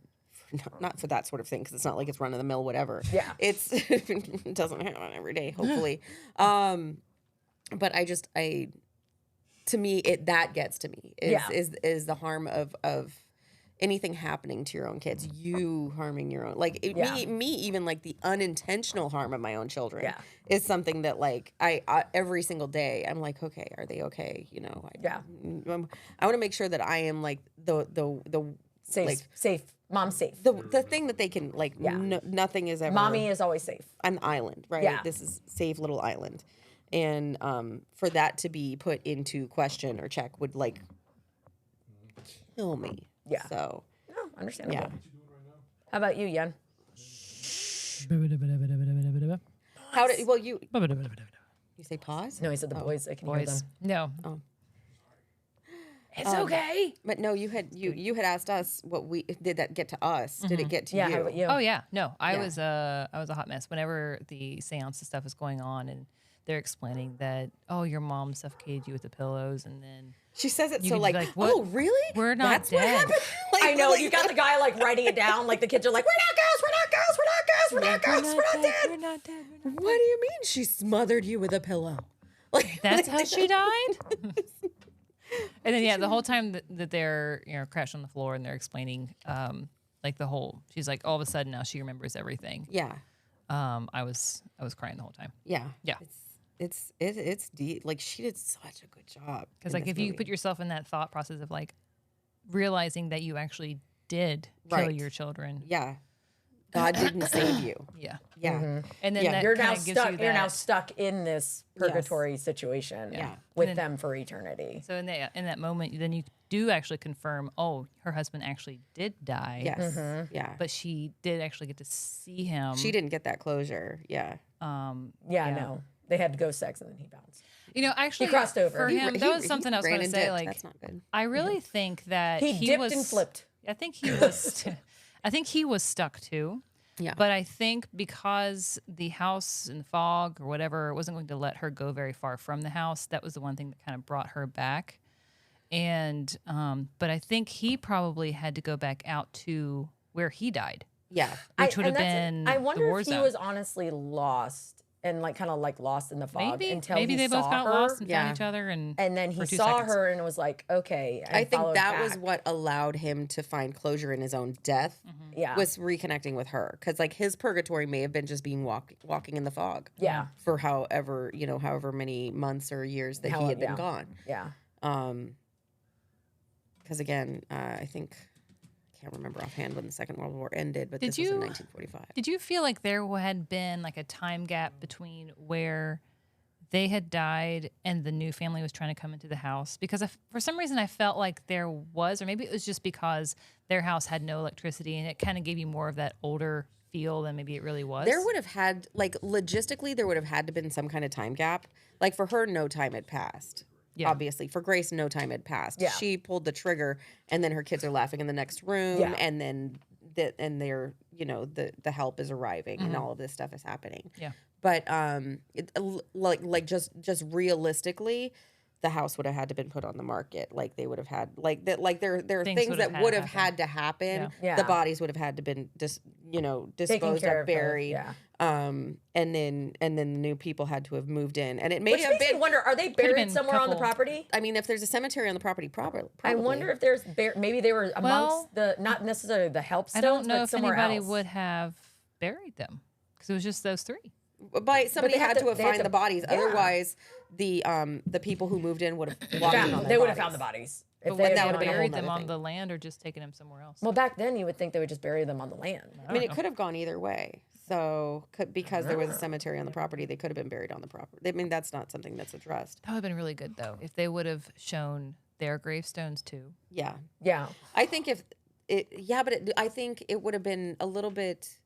not for that sort of thing, because it's not like it's run of the mill whatever. Yeah. It doesn't happen every day, hopefully. But to me that gets to me is the harm of anything happening to your own kids, you harming your own, like me even like the unintentional harm of my own children is something that like I every single day I'm like, okay, are they okay? You know, I want to make sure that I am like the safe. Mom's safe. The thing that they can like, nothing is ever. Mommy is always safe. An island, right? Yeah. This is safe little island, and for that to be put into question or check would like kill me. Yeah. So. No, understandable. Yeah. How about you, Yen? How did you say pause? No, he said the boys. I can hear them. No. It's okay. But no, you had asked us what we did. That get to us? Did it get to you? How about you? Oh yeah, no, I was a hot mess. Whenever the seance and stuff is going on, and they're explaining that, oh, your mom suffocated you with the pillows, and then She says it You so could be like, like, what? oh, really? We're not That's what dead. happened? Like, I know, like- you got the guy like writing it down, like the kids are like, we're not ghosts, we're not ghosts, we're not ghosts, we're not ghosts, we're not dead. We're not dead. We're not What do you mean she smothered you with a pillow? Like That's how she died. And then the whole time that they're crashed on the floor and they're explaining like the whole, she's like all of a sudden now she remembers everything. Yeah. I was crying the whole time Yeah. Yeah. It's deep. Like she did such a good job. because in like this if you movie. put yourself in that thought process of like realizing that you actually did kill Right. your children. Yeah. God didn't save you. Yeah. Yeah. And then Yeah. that You're kinda now gives stuck. you You're now that- stuck in this purgatory situation Yeah. with And then- them for eternity. So in that moment, then you do actually confirm, oh, her husband actually did die. Yes. Yeah. But she did actually get to see him. She didn't get that closure. Yeah. No, they had ghost sex and then he bounced. Actually, crossed over. for He him. That was something I was ran going to and say. dipped. Like, That's not good. I really think that He dipped was and flipped. I think he was. I think he was stuck too. Yeah. But I think because the house in the fog or whatever wasn't going to let her go very far from the house, that was the one thing that kind of brought her back. And but I think he probably had to go back out to where he died, Yeah. which would have and that's been I wonder the war if he zone. was honestly lost and like kind of like lost in the fog maybe until maybe he they both saw got her. lost and Yeah. found each other, and And then for he 2 saw seconds. her and was like, okay. And I think followed that was back. what allowed him to find closure in his own death. Yeah. Was reconnecting with her, because like his purgatory may have been just being walking in the fog. Yeah. For however many months or years that he had been gone. Yeah. Because again, I think I can't remember offhand when the Second World War ended, but Did this was in you- 1945. Did you feel like there had been like a time gap between where they had died and the new family was trying to come into the house? Because for some reason I felt like there was, or maybe it was just because their house had no electricity and it kind of gave you more of that older feel than maybe it really was. There would have had, like, logistically, there would have had to been some kind of time gap. Like, for her, no time had passed. Yeah. Obviously. For Grace, no time had passed. Yeah. She pulled the trigger, and then her kids are laughing in the next room, Yeah. and then they're, the help is arriving, and all of this stuff is happening. Yeah. But like just realistically, the house would have had to been put on the market. Like they would have had like that. Like there are Things things would that have would had have to had to happen. Yeah. The bodies would have had to been disposed care of, of, buried. yeah. And then the new people had to have moved in, and it may Which have makes me been. wonder, are they been buried somewhere on the couple- property? I mean, if there's a cemetery on the property, probably. I wonder if there's maybe they were amongst Well, the not necessarily the help stones, I don't know but if somewhere anybody else. would have buried them because it was just those three. But somebody they had to have they had found to- the bodies. yeah. Otherwise, the people who moved in would have walked in on They their would have found the bodies. bodies. If But they would had they that have would've been a whole buried them nother on thing. the land or just taken them somewhere else? Well, back then you would think they would just bury them on the land. I mean, it could have gone either way. So, because there was a cemetery on the property, they could have been buried on the property. I mean, that's not something that's addressed. That would have been really good though if they would have shown their gravestones too. Yeah, Yeah. I think I think it would have been a little bit.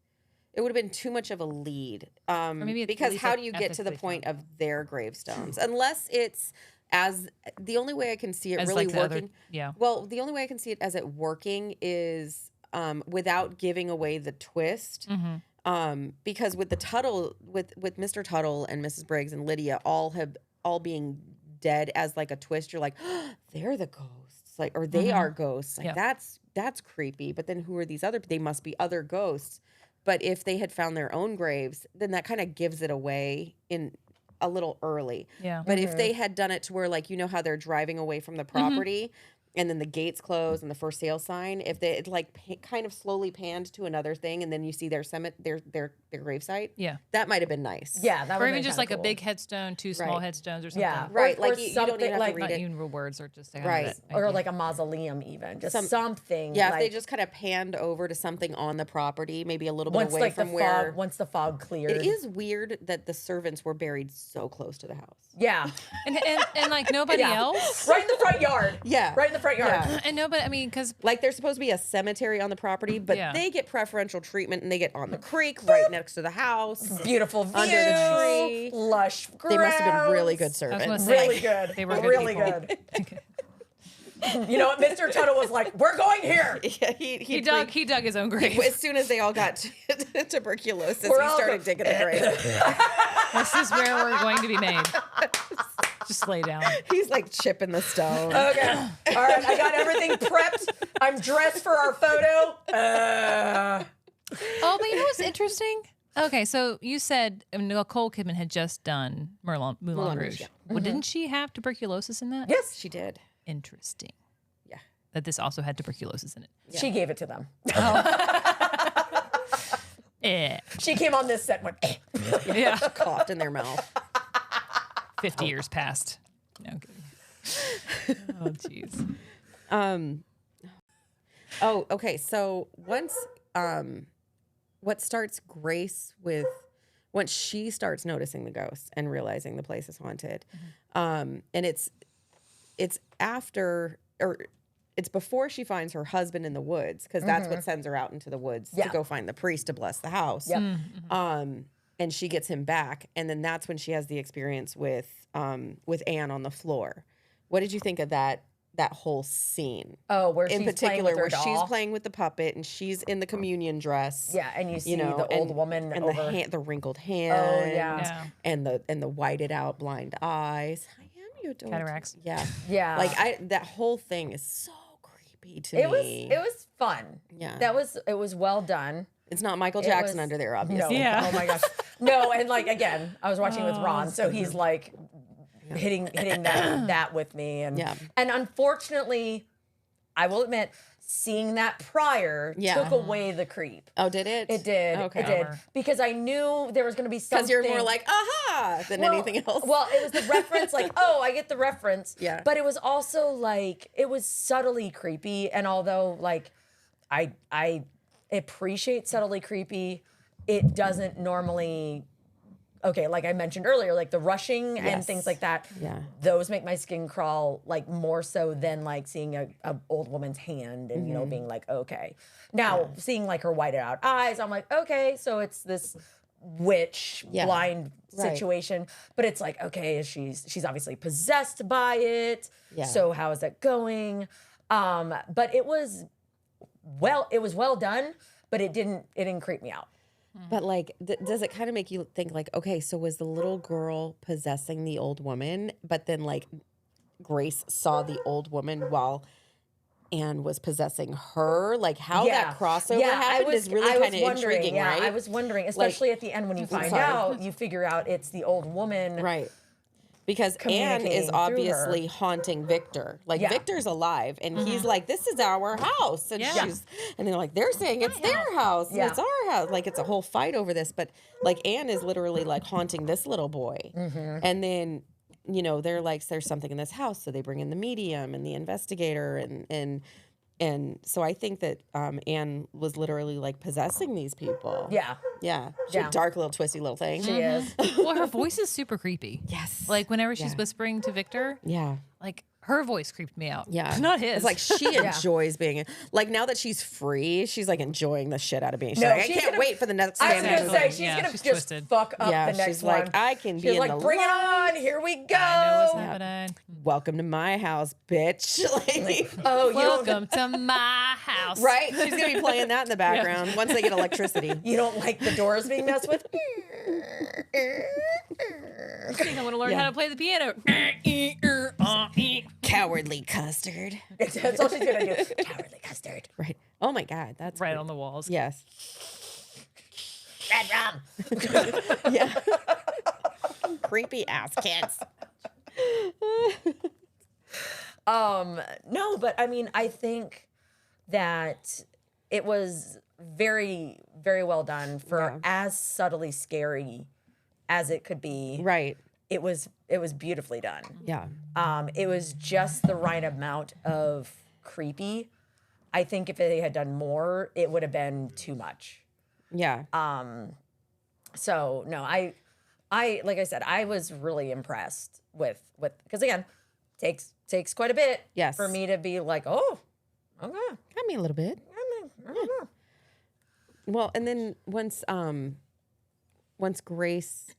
It would have been too much of a lead. maybe at Because least, how like, do you get to the ethically point of their gravestones? Unless it's as the only way I can see it As, really like, the other- working. yeah. Well, the only way I can see it as it working is without giving away the twist. Because with the Tuttle, with Mr. Tuttle and Mrs. Briggs and Lydia all being dead as like a twist, you're like, they're the ghosts, like, or they are ghosts. Like Yeah. that's creepy. But then who are these other? They must be other ghosts. But if they had found their own graves, then that kind of gives it away in a little early. Yeah. But if they had done it to where, like, you know how they're driving away from the property and then the gates close and the for sale sign, if they had like kind of slowly panned to another thing and then you see their their gravesite, Yeah. that might have been nice. Yeah, that would Or even been just kinda like a cool. big headstone, two small Right. headstones or something. Yeah. Right, Or like you don't something even have like to read Not it. even real words or just to have Right. that or idea. like a mausoleum even. Just Some- something. Yeah, like, if they just kind of panned over to something on the property, maybe a little bit once away like from the where. fog once the fog cleared. It is weird that the servants were buried so close to the house. Yeah. and like nobody Yeah. else. Right in the front yard. Yeah. Right in the front yard. Yeah. And nobody. I mean, because Like there's supposed to be a cemetery on the property, but Yeah. they get preferential treatment and they get on the creek right next to the house. Beautiful view. Under the tree. Lush They must have been really good I was gonna servants. say, Really good. They were good really people. good. You know what? Mr. Tuttle was like, "We're going here." Yeah, He dug his own grave. as soon as they all got tuberculosis, We're he all started go- digging the grave. This is where we're going to be made. Just lay down. He's like chipping the stone. Okay. All right. I got everything prepped. I'm dressed for our photo. Oh, but you know what's interesting? Okay, so you said Nicole Kidman had just done Moulin Rouge, Rouge. yeah. Well, didn't she have tuberculosis in that? Yes. She did. Interesting. Yeah. That this also had tuberculosis in it. She gave it to them. Eh. She came on this set and went, "Eh." Yeah. Coughed in their mouth. 50 years passed. No, I'm kidding. Oh, jeez. Oh, okay. So once what starts Grace with once she starts noticing the ghosts and realizing the place is haunted, and it's after or it's before she finds her husband in the woods because that's what sends her out into the woods Yeah. to go find the priest to bless the house. Yep. And she gets him back, and then that's when she has the experience with Anne on the floor. What did you think of that whole scene? Oh, where In she's playing particular, with her where she's doll. playing with the puppet and she's in the communion dress. Yeah, and you see know, the old and- woman and over. the wrinkled hand. Yeah. and the whited out blind eyes. I am your daughter. Cataracts. Yeah, Yeah. Like that whole thing is so creepy to me. It was fun. Yeah. it was well done. It's not Michael It Jackson was- under there, No. obviously. Yeah. Oh my gosh. No, and like again, I was watching with Ron, so he's like hitting that with me, and Yeah. and unfortunately, I will admit, seeing that prior Yeah. took away the creep. Oh, did it? It did. Okay. It did because I knew there was going to be something. Because you're more like aha than Well, anything else. Well, it was the reference, like, oh, I get the reference. Yeah. But it was also like it was subtly creepy, and although like I appreciate subtly creepy, it doesn't normally. Okay, like I mentioned earlier, like the rushing and Yes. things like that. Yeah. Those make my skin crawl like more so than like seeing a old woman's hand and you know being like okay. Now seeing like her whited out eyes, I'm like okay, so it's this witch Yeah. blind Right. situation, but it's like okay, she's obviously possessed by it. Yeah. So how is that going? But it was well done, but it didn't creep me out. But like, does it kind of make you think like, okay, so was the little girl possessing the old woman, but then like Grace saw the old woman while Anne was possessing her. Like how that crossover happened is really kind of intriguing, right? I was wondering, especially at the end when you find out, you figure out it's the old woman. Right. Because Anne is communicating through obviously haunting Victor. Like Victor's alive and he's like, this is our house. And and they're like, they're saying it's their house and it's our house. Like it's a whole fight over this. But like Anne is literally like haunting this little boy. And then, you know, they're like, there's something in this house. So they bring in the medium and the investigator and so I think that Anne was literally like possessing these people. Yeah. Yeah. She's a dark little twisty little thing. She is. Well, her voice is super creepy. Yes. Like whenever she's whispering to Victor, Yeah. like her voice creeped me out. Yeah. Not his. It's like she enjoys being like now that she's free, she's like enjoying the shit out of being. She's No, like, I she's can't gonna- wait for the next I was family. gonna say she's Yeah, gonna she's just twisted. fuck up Yeah, the next she's like, one. I can be She's in like, the bring it light." on, here we go. I know what's happening. Welcome to my house, bitch. Like, Oh, you don't, Welcome to my house. right? She's gonna be playing that in the background once they get electricity. you don't like the doors being messed with? I want to learn how to play the piano. Cowardly custard. That's all she's gonna do. Cowardly custard. Right. Oh my God, that's Right great. on the walls. Yes. Red rum. Yeah. Creepy ass kids. No, but I mean, I think that it was very, very well done for as subtly scary as it could be. Right. It was beautifully done. Yeah. It was just the right amount of creepy. I think if they had done more, it would have been too much. Yeah. So no, I like I said, I was really impressed with because again, takes quite a bit Yes. for me to be like, oh, okay. Got me a little bit. I don't know. Well, and then once Grace,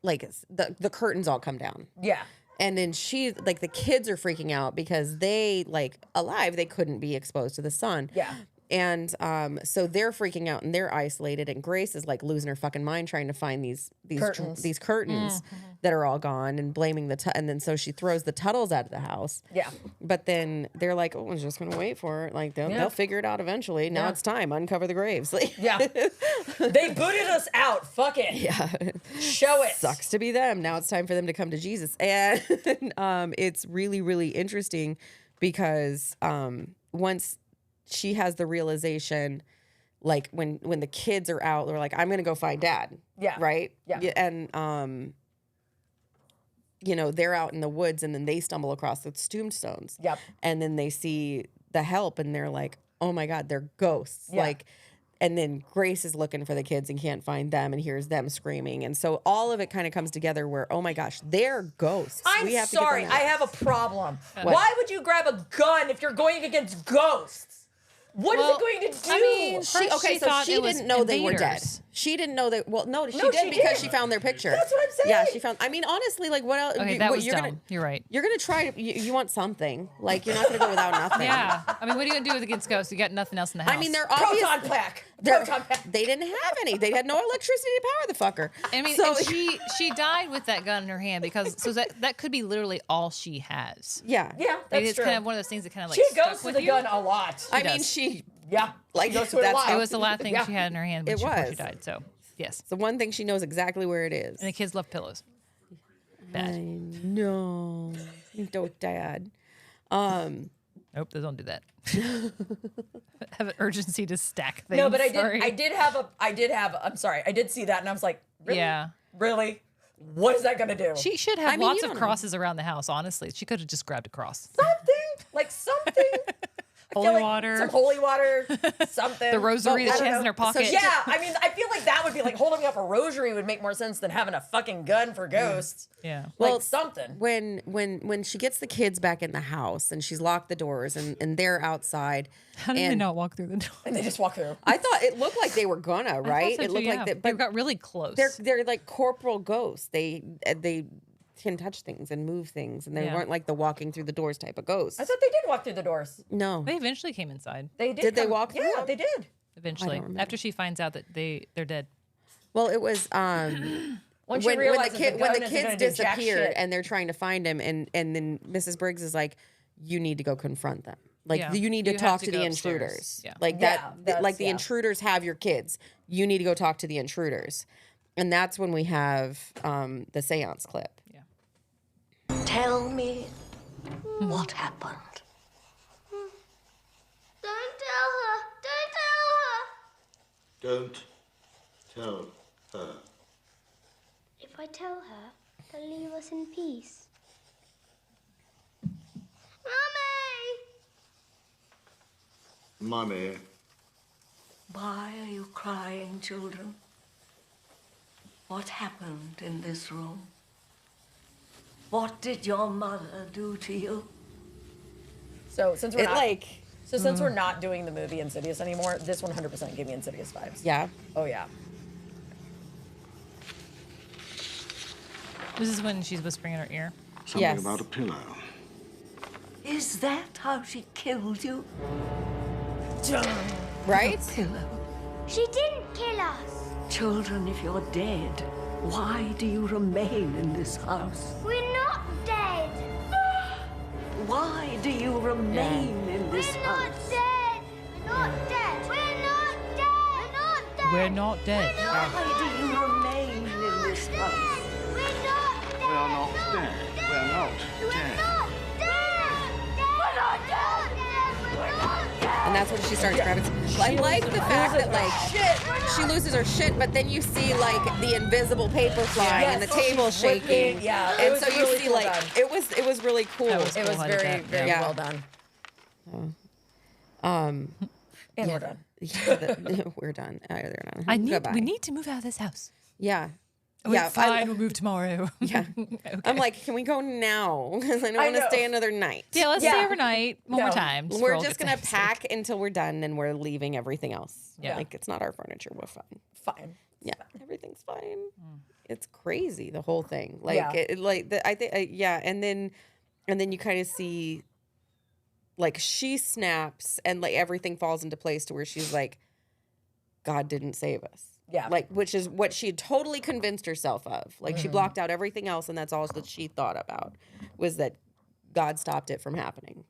like the curtains all come down, Yeah. and then she like the kids are freaking out because they like alive they couldn't be exposed to the sun. Yeah. And so they're freaking out and they're isolated, and Grace is like losing her fucking mind trying to find these curtains that are all gone and blaming and then so she throws the Tuttles out of the house. Yeah. But then they're like, oh, we're just gonna wait for it. Like they'll figure it out eventually. Now it's time. Uncover the graves. Like, Yeah. They booted us out. Fuck it. yeah. Show it. Sucks to be them. Now it's time for them to come to Jesus. And it's really, really interesting because once she has the realization, like when the kids are out, they're like, I'm gonna go find dad. Yeah. Right? Yeah. And you know, they're out in the woods and then they stumble across the tombstones. Yep. And then they see the help and they're like, oh my God, they're ghosts. Yeah. Like, and then Grace is looking for the kids and can't find them and hears them screaming. And so all of it kind of comes together where, oh my gosh, they're ghosts. I'm We have to get them sorry. out. I have a problem. Why would you grab a gun if you're going against ghosts? What is it going to do? I mean, So thought she it was didn't know they were dead. invaders. She didn't know that. Well, no, she No, did she because did. she found their picture. That's what I'm saying. Yeah, she found. I mean, honestly, like what else? Okay, that was you're dumb. You're right. You're gonna try. You want something? Like you're not gonna go without nothing. Yeah. I mean, what are you going to do against ghosts? You got nothing else in the house. I mean, they're obvious. Proton pack. they're- Proton pack. They didn't have any. They had no electricity to power the fucker. I mean, so and she died with that gun in her hand because so that could be literally all she has. yeah, Yeah, Maybe that's it's true. kind of one of those things that kind of like She stuck goes to with the you. gun a lot. I mean, does. she Yeah. like She goes to it a lot. It was the last thing Yeah. she had in her hand when It before she was. died. So yes, the one thing she knows exactly where it is. and the kids love pillows. I know. Don't, Dad. Nope, they don't do that. Have an urgency to stack things. No, but Sorry. I did see that and I was like, really? Yeah. Really? What is that going to do? She should have I mean, lots you of don't know. crosses around the house. Honestly, she could have just grabbed a cross. something? Like something? I feel Holy like water. Some holy water, something. The rosary But that she I don't has in her know. pocket. Yeah, I mean, I feel like that would be like holding up a rosary would make more sense than having a fucking gun for ghosts. Yeah. Like something. When she gets the kids back in the house and she's locked the doors and they're outside. How did they and not walk through the door? And they just walk through. I thought it looked like they were gonna, right? So It too, looked yeah. like that, They but got really close. they're like corporal ghosts. They can touch things and move things, and they Yeah. weren't like the walking through the doors type of ghosts. I thought they did walk through the doors. No, They eventually came inside. They did. Did they come- walk through Yeah, them? they did. Eventually, remember. after she finds out that they're dead. well, it was Well, Once you when realize the that kid when the gun isn't kids gonna do jack disappeared shit. and they're trying to find him, and then Mrs. Briggs is like, you need to go confront them. Like Yeah. you need to You have talk to to go the upstairs. intruders. Yeah. Like Yeah, that. Like the yeah. intruders have your kids. You need to go talk to the intruders, and that's when we have the séance clip. Tell me what happened. Don't tell her. Don't tell her. Don't tell her. If I tell her, they'll leave us in peace. Mummy! Mummy, Why are you crying, children? What happened in this room? What did your mother do to you? So since we're It not, like since we're not doing the movie Insidious anymore, this 100% gave me Insidious vibes. yeah. Oh yeah. This is when she's whispering in her ear. something Yes. about a pillow. Is that how she killed you? Right? Pillow. She didn't kill us. Children, if you're dead, why do you remain in this house? We're not dead. Why do you remain in this We're not house? dead. We're not dead. We're not dead. We're not dead. We're not dead. Why do you remain in this house? We're not dead. We are not dead. We are not We're dead. not dead. We're not dead. We're not dead. And that's when she starts grabbing. I like the fact that like she loses her shit, but then you see like the invisible paper flying and the Yes. table She's whipping. shaking. Yeah, it and was so you really see cool like done. it was really cool. That was It was cool how they did very, that, very yeah. well done. And we're done. We're done. They're done. We Goodbye. need to move out of this house. Yeah. Oh, yeah. fine, we'll move tomorrow. Yeah. I'm like, can we go now? Because I don't want to know. stay another night. Yeah, let's Yeah. stay overnight one more No. time. We're for just old gonna time's pack until we're done, and we're leaving everything else. Yeah. Like it's not our furniture. We're fine. Fine. Yeah, everything's fine. It's crazy, the whole thing. Like Yeah. I think yeah, and then you kind of see like she snaps and like everything falls into place to where she's like, God didn't save us. Yeah. Like, which is what she had totally convinced herself of. Like she blocked out everything else, and that's all that she thought about was that God stopped it from happening.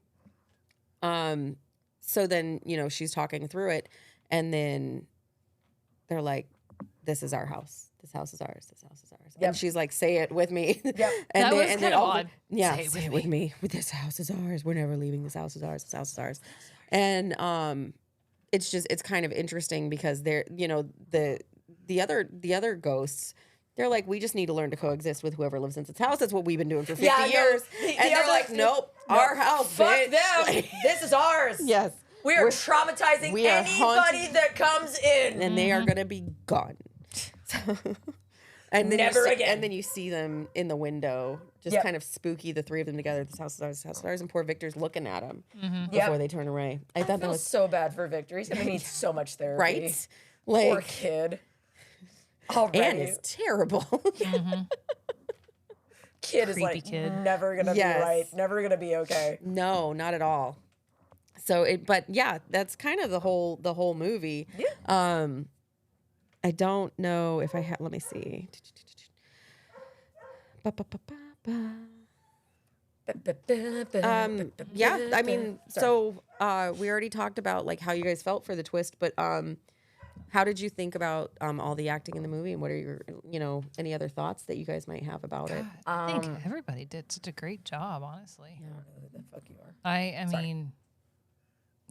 So then, she's talking through it, and then they're like, this is our house. This house is ours. This house is ours. Yep. And she's like, say it with me. Yep. and That then, was and then kinda all the- odd. yeah, Say it say with it with me. This house is ours. We're never leaving. This house is ours. This house is ours. And it's kind of interesting because they're, the other ghosts, they're like, we just need to learn to coexist with whoever lives in this house. That's what we've been doing for 50 Yeah, no, years. the And they're other- like, nope, our house, Fuck bitch. them. Like, This is ours. yes. We are We're- traumatizing we are anybody haunting- that comes in. and they are gonna be gone. And then Never you see, again. And then you see them in the window, just Yep. kind of spooky. The three of them together. This house is ours. This house is ours. And poor Victor's looking at him Yep. before they turn away. I I thought that feel was so bad for Victor. He's gonna need so much therapy. right. Poor Like, kid. Anne Already, is terrible. kid is Creepy like kid. never gonna Yes. be right. Never gonna be okay. No, not at all. So but yeah, that's kind of the whole movie. Yeah. I don't know if I have. Let me see. Yeah, I mean, so we already talked about like how you guys felt for the twist, but how did you think about all the acting in the movie, and what are your any other thoughts that you guys might have about it? I think everybody did such a great job, honestly. I don't know who the fuck you are. I mean,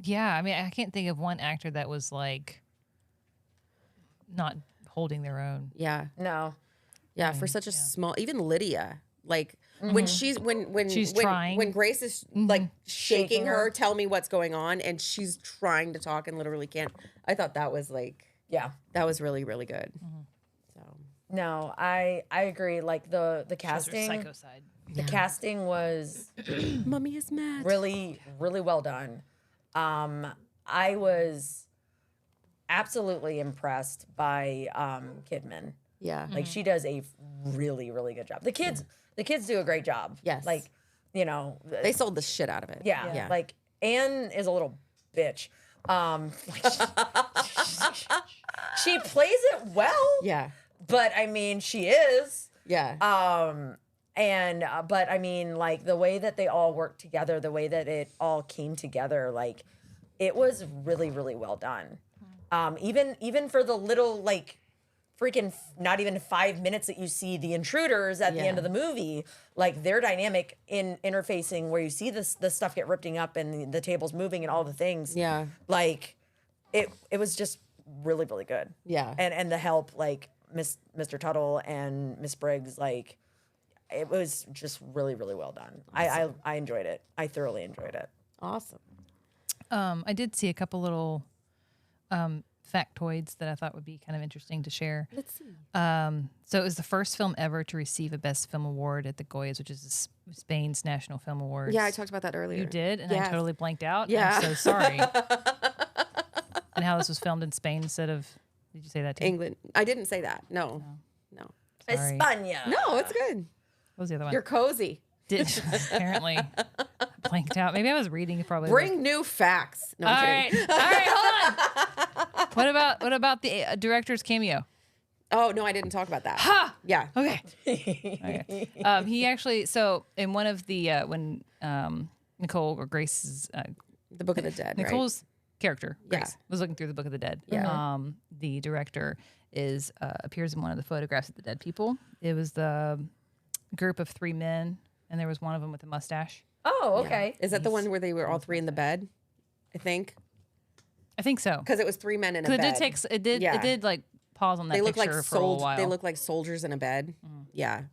yeah, I mean, I can't think of one actor that was like not holding their own. Yeah, No. yeah, for such a small, even Lydia, like when she's when She's when, trying. when Grace is like shaking Shaking her, her. tell me what's going on, and she's trying to talk and literally can't. I thought that was like Yeah. that was really really good. So No. I agree. Like the Shows her casting. psycho side. The casting was Mummy is mad. really, really well done. I was absolutely impressed by Kidman. Yeah, Like she does a really, really good job. The kids do a great job. Yes. Like, they sold the shit out of it. yeah, yeah. like Anne is a little bitch. She plays it well. yeah. but I mean, she is. Yeah. But I mean, like the way that they all worked together, the way that it all came together, like it was really, really well done. Even for the little like freaking not even 5 minutes that you see the intruders at the end of the movie, like their dynamic in interfacing where you see the stuff get ripping up and the tables moving and all the things. Yeah. Like it was just really, really good. Yeah. And the help, like Mr. Tuttle and Miss Briggs, like it was just really, really well done. I enjoyed it. I thoroughly enjoyed it. Awesome. I did see a couple little factoids that I thought would be kind of interesting to share. Let's see. So it was the first film ever to receive a Best Film Award at the Goyas, which is Spain's National Film Awards. Yeah, I talked about that earlier. You did, and Yes. I totally blanked out. Yeah. I'm so sorry. And how this was filmed in Spain instead of, did you say that too? England. I didn't say that. No. Sorry. España. No, it's good. What was the other one? You're cozy. Did apparently blanked out. Maybe I was reading probably. Bring new facts. No, All I'm right, kidding. all right, hold on. What about the director's cameo? Oh no, I didn't talk about that. Ha! Yeah. Okay. Okay. He actually, so in one of the when Nicole or Grace's The Book of the Dead. Nicole's character, Yeah. Grace, was looking through the Book of the Dead. Yeah. The director appears in one of the photographs of the dead people. It was the group of 3 men, and there was one of them with a mustache. Oh, okay. Is that the one where they were all three in the bed? I think. I think so. Because it was 3 men in a Because bed. it did like pause on that They look picture like for a while. They look like soldiers in a bed. Yeah.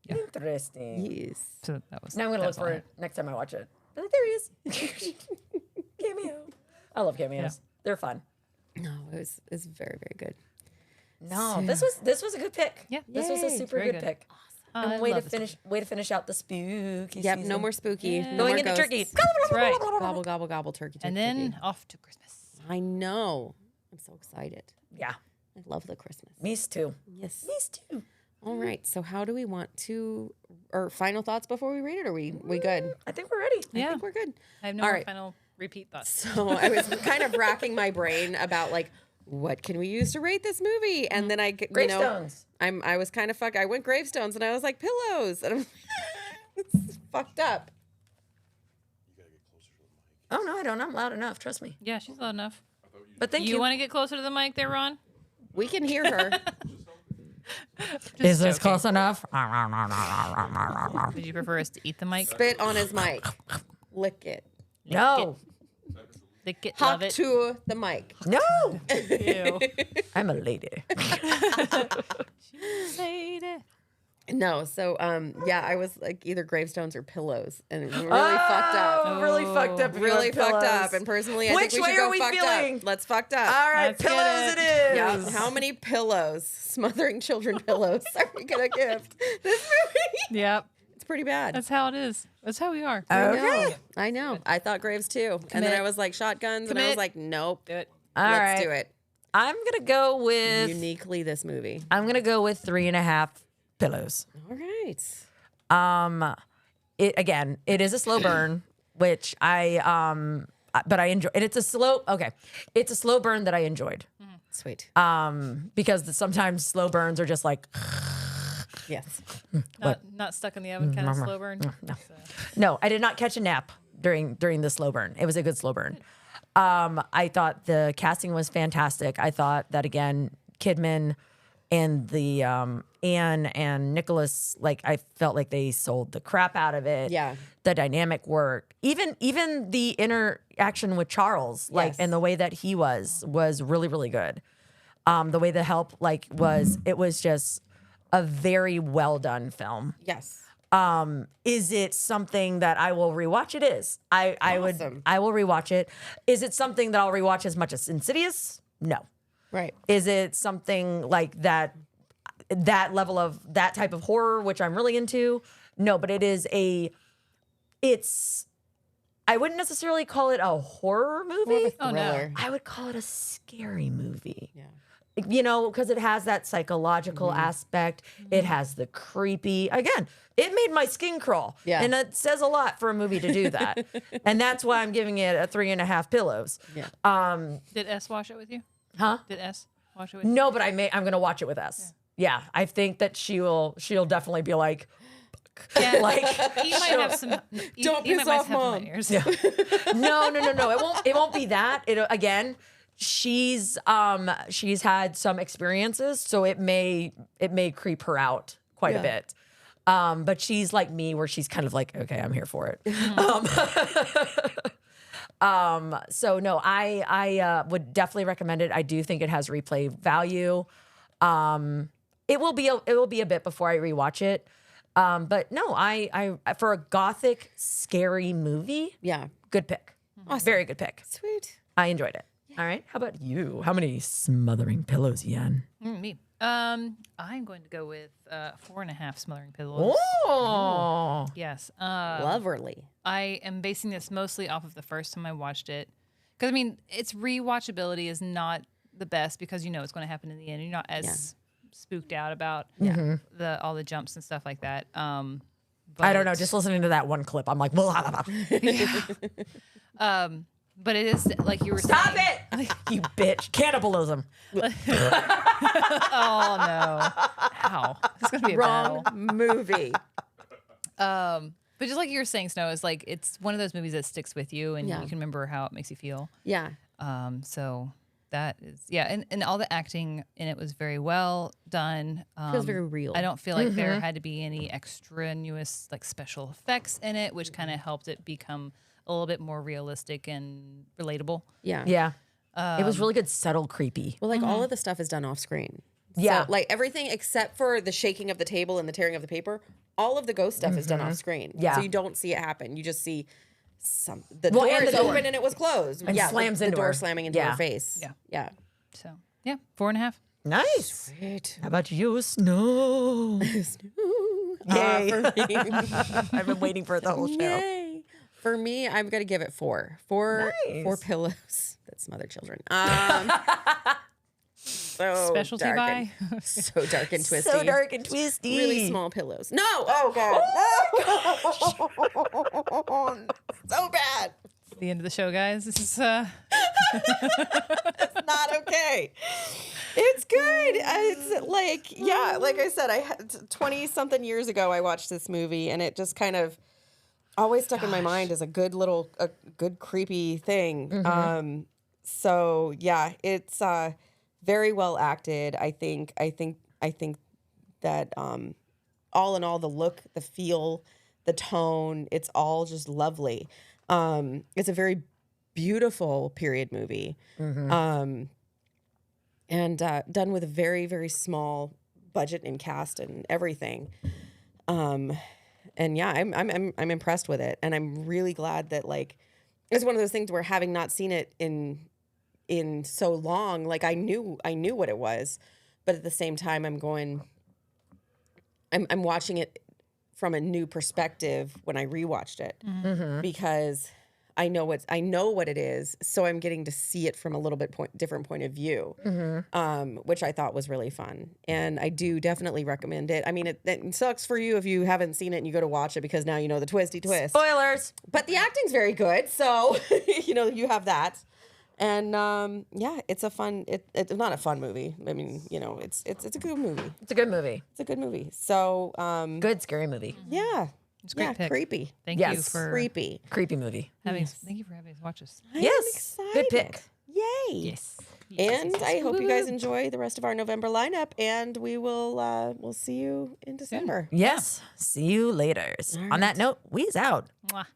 Interesting. Yes. So that was. Now I'm gonna that look was all for I- it next time I watch it. Like, there he is. Cameo. I love cameos. They're fun. No, it was very, very good. No, this was a good pick. Yeah. This was a Yay. super Very good good. pick. I And way love to this finish out the spooky Yep. season. No more spooky. No Going more into ghosts. turkey. That's right. Gobble gobble gobble turkey. And turkey, then turkey. off to Christmas. I know. I'm so excited. Yeah. I love the Christmas. Me too. Yes. Me too. All right. So how do we want to? Or final thoughts before we read it? Are we good? I think we're ready. Yeah. I think we're good. I have no All more right. final repeat thoughts. So I was kind of racking my brain about like what can we use to rate this movie, and then I Gravestones. I was kind of fucked. I went gravestones, and I was like pillows, and I'm it's fucked up. Oh no, I don't. I'm loud enough. Trust me. Yeah, she's loud enough. But thank You you. want to get closer to the mic there, Ron? We can hear her. Is this joking. close enough? Would you prefer us to eat the mic? Spit on his mic. Lick it. No. Lick it, Hop love it. to the mic. No. Ew. I'm a lady. Lady. No, so yeah, I was like either gravestones or pillows, and really fucked up. Oh, really fucked up. if you Really have fucked up. pillows. And personally, I Which think we way should go are we fucked feeling? up. Let's fucked up. All right, Let's get pillows it. it is. Yeah. How many pillows, smothering children pillows, are we gonna give this movie? Yep. It's pretty bad. That's how it is. That's how we are. Okay. I know. I thought graves too, and then Commit. I was like shotguns, and I was Commit. like, nope. Do it. All Let's right. do it. I'm gonna go with. Uniquely, this movie. I'm gonna go with 3.5 pillows. All right. It again. It is a slow burn, which but I enjoy. And it's a slow. Okay, it's a slow burn that I enjoyed. Sweet. Because sometimes slow burns are just like. Yes. Not stuck in the oven kind of slow burn. No. No, I did not catch a nap during the slow burn. It was a good slow burn. I thought the casting was fantastic. I thought that again, Kidman and the Anne and Nicholas, like I felt like they sold the crap out of it. Yeah. The dynamic worked. Even the interaction with Charles, like Yes. and the way that he was really, really good. The way the help it was just a very well done film. Yes. Is it something that I will rewatch? It is. I Awesome. will rewatch it. Is it something that I'll rewatch as much as Insidious? No. Right. Is it something like that level of that type of horror, which I'm really into? No, but I wouldn't necessarily call it a horror movie. Oh, no. Thriller. I would call it a scary movie. Yeah. You know, because it has that psychological aspect. It has the creepy. Again, it made my skin crawl. Yeah. And it says a lot for a movie to do that. And that's why I'm giving it a 3.5 pillows. Yeah. Did S watch it with you? Huh? Did S? Watch it with No, but I'm gonna watch it with us. Yeah, I think that she'll definitely be like, Yeah. like You might have some. Don't you piss might off have Mom. Ears. no. It won't be that. It again. She's had some experiences, so it may creep her out quite a bit. But she's like me, where she's kind of like, okay, I'm here for it. So no, I would definitely recommend it. I do think it has replay value. It will be a bit before I rewatch it. But no, I for a gothic scary movie, Yeah. good pick. Awesome. Very good pick. Sweet. I enjoyed it. All right. How about you? How many smothering pillows, Yen? Me. I'm going to go with 4.5 smothering pillows. Oh. Yes. Loverly. I am basing this mostly off of the first time I watched it. Because, I mean, its rewatchability is not the best because you know it's going to happen in the end. You're not as spooked out about all the jumps and stuff like that. I don't know. Just listening to that one clip, I'm like, blah, blah, blah. But it is, like you were Stop saying. it! You bitch. Cannibalism. Oh, no. Ow. It's going to be a Wrong battle. movie. But just like you were saying, Snow, is like it's one of those movies that sticks with you and Yeah. you can remember how it makes you feel. Yeah. So that is, and all the acting in it was very well done. Feels very real. I don't feel like there had to be any extraneous like special effects in it, which kind of helped it become a little bit more realistic and relatable. Yeah. Yeah. It was really good, subtle, creepy. Well, like all of the stuff is done off screen. Yeah. So, like everything except for the shaking of the table and the tearing of the paper, all of the ghost stuff is done off screen. Yeah. So you don't see it happen. You just see the Well, door and is the door. open and it was closed. And slams the into door her. slamming into Yeah. her face. Yeah. Yeah. So yeah, 4.5. Nice. Sweet. How about you, Snow? Yay. For me, I've been waiting for it the whole show. yay. For me, I'm gonna give it 4. 4 Nice. pillows that smother children. So Specialty dark and- so dark and twisty. So dark and twisty. Really small pillows. No. Oh God. So bad. The end of the show, guys. This is Not okay. It's good. It's like, yeah, like I said, I had 20-something years ago I watched this movie and it just kind of always stuck in my mind as a good creepy thing. So yeah, it's very well acted. I think that all in all, the look, the feel, the tone, it's all just lovely. It's a very beautiful period movie. And done with a very, very small budget and cast and everything. And yeah, I'm impressed with it, and I'm really glad that like it's one of those things where having not seen it in so long, like I knew what it was, but at the same time, I'm watching it from a new perspective when I rewatched it because I know what it is, so I'm getting to see it from a little bit different point of view, which I thought was really fun, and I do definitely recommend it. I mean, it sucks for you if you haven't seen it and you go to watch it because now you know the twisty twist. Spoilers. But the acting's very good, so you have that, and yeah, it's a fun. It's not a fun movie. I mean, it's a good movie. It's a good movie. It's a good movie. So Good scary movie. yeah, It's a great pick. creepy, Thank you Yes. for creepy. Creepy movie. having us watch us. Yes. Good pick. Yay. Yes. And I hope you guys enjoy the rest of our November lineup, and we will we'll see you in December. Yes. See you later. On that note, we's out. Mwah.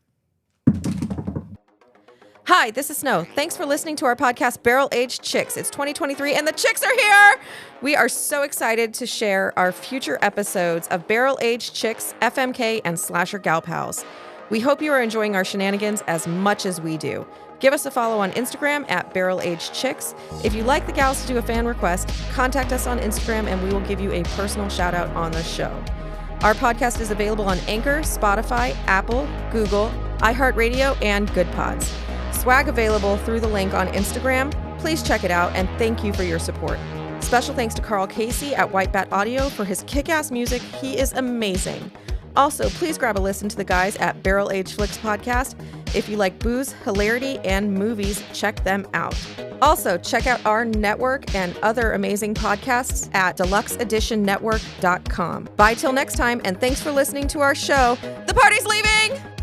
Hi, this is Snow. Thanks for listening to our podcast, Barrel Aged Chicks. It's 2023 and the chicks are here. We are so excited to share our future episodes of Barrel Aged Chicks, FMK, and Slasher Gal Pals. We hope you are enjoying our shenanigans as much as we do. Give us a follow on Instagram at Barrel Aged Chicks. If you'd like the gals to do a fan request, contact us on Instagram and we will give you a personal shout out on the show. Our podcast is available on Anchor, Spotify, Apple, Google, iHeartRadio, and Good Pods. Swag available through the link on Instagram. Please check it out, and thank you for your support. Special thanks to Carl Casey at White Bat Audio for his kick-ass music. He is amazing. Also, please grab a listen to the guys at Barrel Age Flicks Podcast. If you like booze, hilarity, and movies, check them out. Also, check out our network and other amazing podcasts at deluxeeditionnetwork.com. Bye till next time, and thanks for listening to our show. The party's leaving!